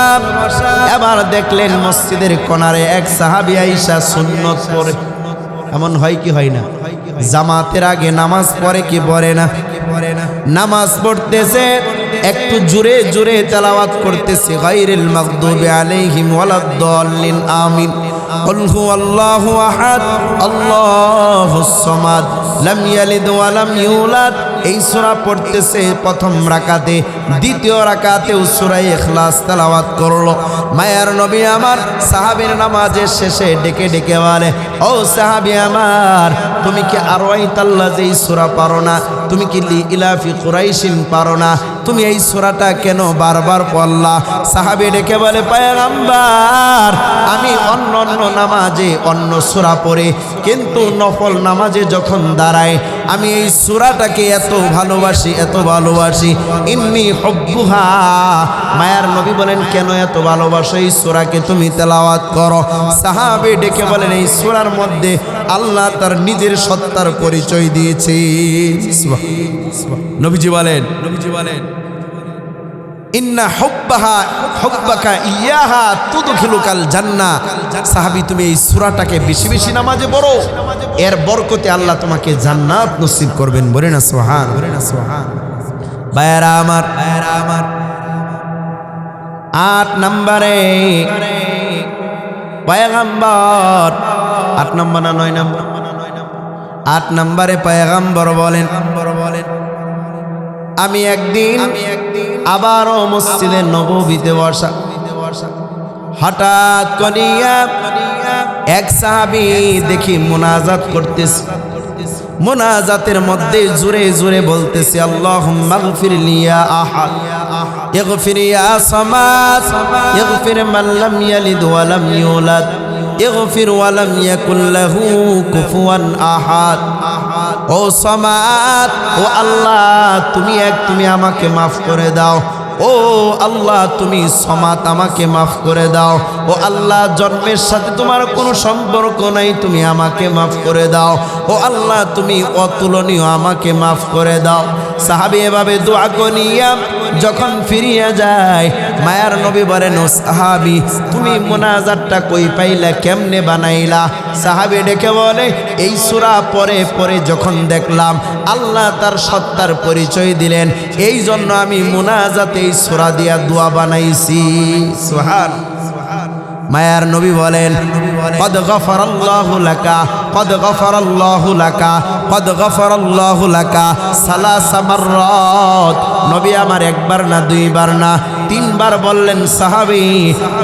এবার দেখলেন মসজিদের কোণারে এক সাহাবী আয়েশা সুন্নত পড়ে। এমন হয় কি হয় না? জামাতের আগে নামাজ পড়ে কি পড়ে না? নামাজ পড়তেছে, একটু জোরে জোরে তেলাওয়াত করতেছে, গায়রিল মাগদুবি আলাইহিম ওয়ালাদ-দাল্লিন আমিন। কুল হুয়াল্লাহু আহাদ আল্লাহুস সামাদ লাম ইয়ালিদ ওয়া লাম ইউলাদ। এই সূরা পড়তেছে প্রথম রাকাতে, দ্বিতীয় রাকাতেও সূরা ইখলাস তেলাওয়াত করলো। মায়ার নবী আমার সাহাবীর নামাজের শেষে ডেকে ডেকে বলে, ও সাহাবী আমার, তুমি কি আরওয়াইতাল্লাযী সূরা পারো না? তুমি কি লিইলাফি কুরাইশিন পারো না? তুমি এই সূরাটা কেন বারবার পড়লা? সাহাবী ডেকে বলে, পয়গম্বর আমি অন্য নামাজে অন্য সূরা পড়ে, কিন্তু নফল নামাজে যখন দাঁড়াই আমি এই সূরাটাকে এত ভালোবাসি, এত ভালোবাসি। ইন্নী হুব্বুহা। মায়ার নবী বলেন, কেন এত ভালোবাসো এই সূরাকে? তুমি তেলাওয়াত করো। সাহাবী ডেকে বলেন, এই সূরার মধ্যে আল্লাহ তার নিজের সত্তার পরিচয় দিয়েছে। নবীজি বলেন ইন্না হুব্বাকা ইয়াহা তুদখিলুকাল জান্নাহ। সাহাবী তুমি এই সূরাটাকে বেশি বেশি নামাজে পড়ো, এর বরকতে আল্লাহ তোমাকে জান্নাত নসিব করবেন। বলে না সুবহান। ভাইরা আমার 8 নম্বরে পয়গম্বর, 8 নম্বর না 9 নম্বর? 8 নম্বরে পয়গম্বর বলেন, আমি একদিন আবারও মসজিদে নববীতে বসা, হঠাৎ করিয়া এক সাহাবী দেখি মুনাজাত করতেছে। মুনাজাতের মধ্যে জোরে জোরে বলতেছে, আল্লাহুম্মা গফির লিয়া আহাদ, ইগফির ইয়া সামাদ, ইগফির মান লাম ইয়ালিদ ওয়া লাম ইউলাদ, ইগফির ওয়া লাম ইয়াকুল লাহু কুফুয়ান আহাদ। ও সামাদ, ও আল্লাহ তুমি এক, তুমি আমাকে মাফ করে দাও। ও আল্লাহ তুমি সমাত, আমাকে মাফ করে দাও। ও আল্লাহ জন্মের সাথে তোমার কোনো সম্পর্ক নাই, তুমি আমাকে মাফ করে দাও। ও আল্লাহ তুমি অতুলনীয়, আমাকে মাফ করে দাও। সাহাবী এভাবে দোয়া করিয়া যখন ফিরিয়া যায়, মায়ার নবী বলেন, ও সাহাবী তুমি মুনাজাতটা কই পাইলা, কেমনে বানাইলা? সাহাবী ডেকে বলে, এই সূরা পরে পরে যখন দেখলাম আল্লাহ তার সত্তার পরিচয় দিলেন, এই জন্য আমি মুনাজাতে এই সূরা দিয়া দোয়া বানাইছি। সুবহানাল্লাহ। মায়ার নবী বলেন, কদ গফারাল্লাহু লাকা, কদ গফারাল্লাহু লাকা, কদ গফারাল্লাহু লাকা সালাসা মাররাত। নবী আমার একবার না, দুইবার না, তিনবার বললেন, সাহাবী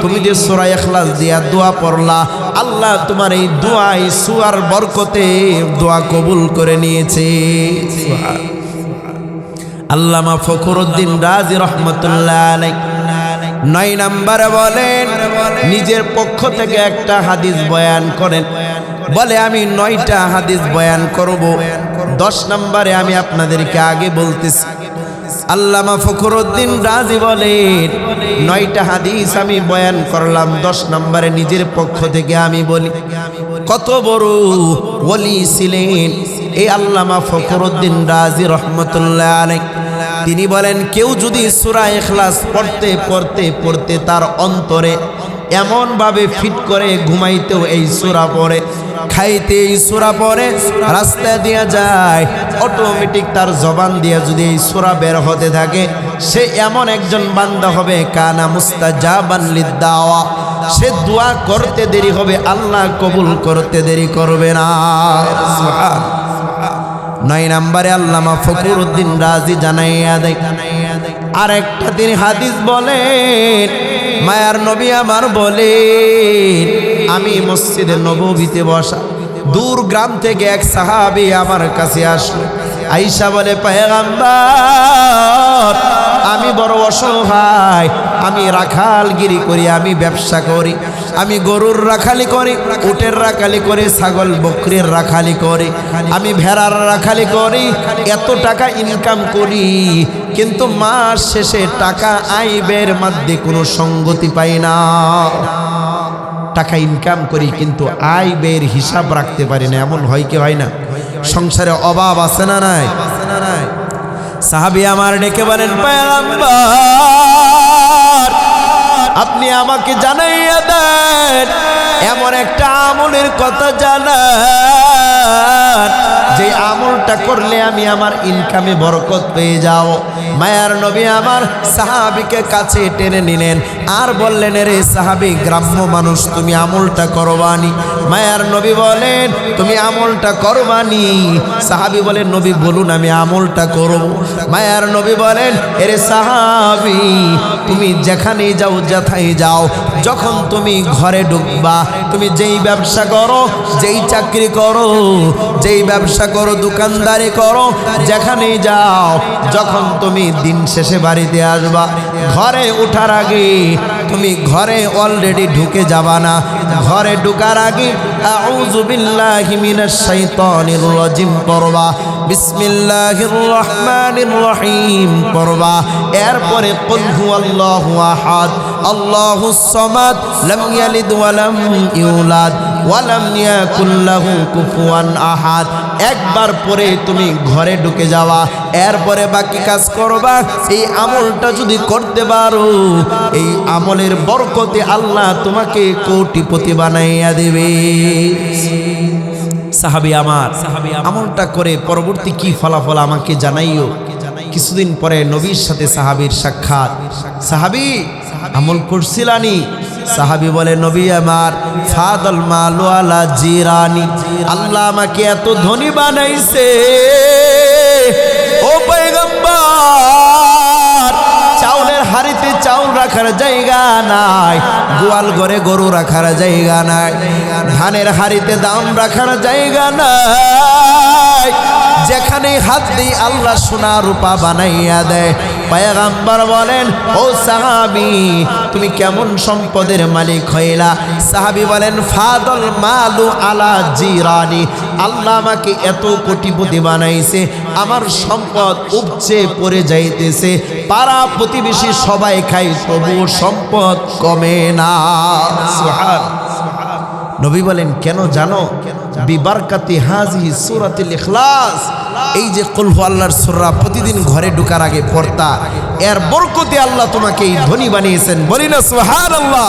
তুমি যে সূরা ইখলাস দিয়া দোয়া পড়লা, আল্লাহ তোমার এই দোয়া, এই সূরার বরকতে দোয়া কবুল করে নিয়েছে। সুবহানাল্লাহ। আল্লামা ফখরুদ্দিন রাজি রহমতুল্লাহ আলাইহি 9 নম্বরে বলেন, নিজের পক্ষ থেকে একটা হাদিস বয়ান করেন। বলে আমি 9টা হাদিস বয়ান করব। 10 নম্বরে আমি আপনাদেরকে আগে বলতেছি। আল্লামা ফখরুদ্দিন রাজি বলেন, 9টা হাদিস আমি বয়ান করলাম, 10 নম্বরে নিজের পক্ষ থেকে আমি বলি। কত বড় ওলি ছিলেন এই আল্লামা ফখরুদ্দিন রাজি রহমতুল্লাহ আলাইহি। তিনি বলেন, কেউ যদি সূরা ইখলাস পড়তে পড়তে পড়তে তার অন্তরে এমনভাবে ফিট করে, ঘুমাইতেও এই সূরা পড়ে, খাইতে এই সূরা পড়ে, রাস্তা দিয়া যায়, অটোমেটিক তার জবান দিয়া যদি এই সূরা বের হতে থাকে, সে এমন একজন বান্দা হবে, কানা মুস্তাজাবান লিদ্দাওয়া। সে দোয়া করতে দেরি হবে, আল্লাহ কবুল করতে দেরি করবে না। সুবহানাল্লাহ। 9 নম্বরে আল্লামা ফখরুদ্দিন রাজি জানাইয়া দেয়, আরেকটা তিনি হাদিস বলেন, মায়ার নবী আমার বলেন, আমি মসজিদে নববীতে বসা, দূর গ্রাম থেকে এক সাহাবী আমার কাছে আসলো। আয়েশা বলে, পয়গম্বর আমি বড় অসহায়, আমি রাখালগিরি করি, আমি ব্যবসা করি, আমি গরুর রাখালি করি, উটের রাখালি করি, ছাগল বকরির রাখালি করি, আমি ভেড়ার রাখালি করি, এত টাকা ইনকাম করি, কিন্তু মাস শেষে টাকা আইবের মধ্যে কোনো সঙ্গতি পাই না। টাকা ইনকাম করি কিন্তু আয় ব্যয়ের হিসাব রাখতে পারি না, এমন হয় কি হয় না? সংসারে অভাব আছে না নাই? সাহাবী আমার ডেকে বলেন, পয়গম্বর আপনি আমাকে জানাইয়া দেন, এমন একটা আমলের কথা জানান যে আমলটা করলে আমি আমার ইনকামে বরকত পেয়ে যাও। মায়ার নবী আমার সাহাবীকে কাছে টেনে নিলেন আর বললেন, রে সাহাবী, গ্রাম্য মানুষ, তুমি আমলটা করবানি? মায়ার নবী বলেন, তুমি আমলটা করবানি? সাহাবী বলেন, নবী বলুন, আমি আমলটা করব। মায়ার নবী বলেন, এরে সাহাবী, তুমি যেখানেই যাও, যেথায় যাও, যখন তুমি ঘরে ঢুকবা, তুমি যেই ব্যবসা করো, যেই চাকরি করো, যেই ব্যবসা করো, দোকানদারি করো, যেখানেই যাও, যখন তুমি দিন শেষে বাড়িতে আসবা, ঘরে ওঠার আগে তুমি ঘরে অলরেডি ঢুকে যাবা না, ঘরে ঢুকার আগে আউযু বিল্লাহি মিনাশ শাইতানির রাজিম পড়বা, বিসমিল্লাহির রহমানির রহিম পড়বা, এরপরে কুল হুয়াল্লাহু আহাদ আল্লাহুস সামাদ লাম ইয়ালিদ ওয়া লাম ইউলাদ ওয়া লাম ইয়াকুল লাহু কুফুয়ান আহাদ। একবার পরে তুমি ঘরে ঢুকে যাওয়া, এরপরে বাকি কাজ করবা। এই আমলটা যদি করতে পারো, এই আমলের বরকতে আল্লাহ তোমাকে কোটিপতি বানাইয়া দেবে। সাহাবী আমার আমলটা করে পরবর্তী কি ফলাফল আমাকে জানাইও। কিছুদিন পরে নবীর সাথে সাহাবীর সাক্ষাৎ। সাহাবী, আমল করছিলানি? সাহাবী বলে, নবী আমার, ফাদাল মালু আলা জিরানি, আল্লাহ আমাকে এত ধনী বানাইছে, ও ও পয়গম্বর, চাউলের হাড়িতে চাউল রাখার জায়গা নাই, গোয়াল ঘরে গরু রাখার জায়গা নাই, ধানের হাড়িতে দাম রাখার জায়গা নাই, যেখানে হাত দিয়ে আল্লাহ সোনা রূপা বানাইয়া দেয়। পয়গম্বর বলেন, ও সাহাবী, তুমি কেমন সম্পদের মালিক হইলা? সাহাবী বলেন, ফাদল মালু আলা জিরানি, আল্লাহ আমাকে এত কোটিপতি বানাইছে, আমার সম্পদ উপচে পড়ে যাইতেছে, পাড়া প্রতিবেশী সবাই খাই, তবু সম্পদ কমে না। নবী বলেন, কেন জানো? বিবারকাতি হাজিহি সূরাতুল ইখলাস, এই যে কুল হু আল্লাহর সূরা প্রতিদিন ঘরে ঢোকার আগে পড়তা, এর বরকতে আল্লাহ তোমাকে এই ধনী বানিয়েছেন। বলি না সুবহানাল্লাহ।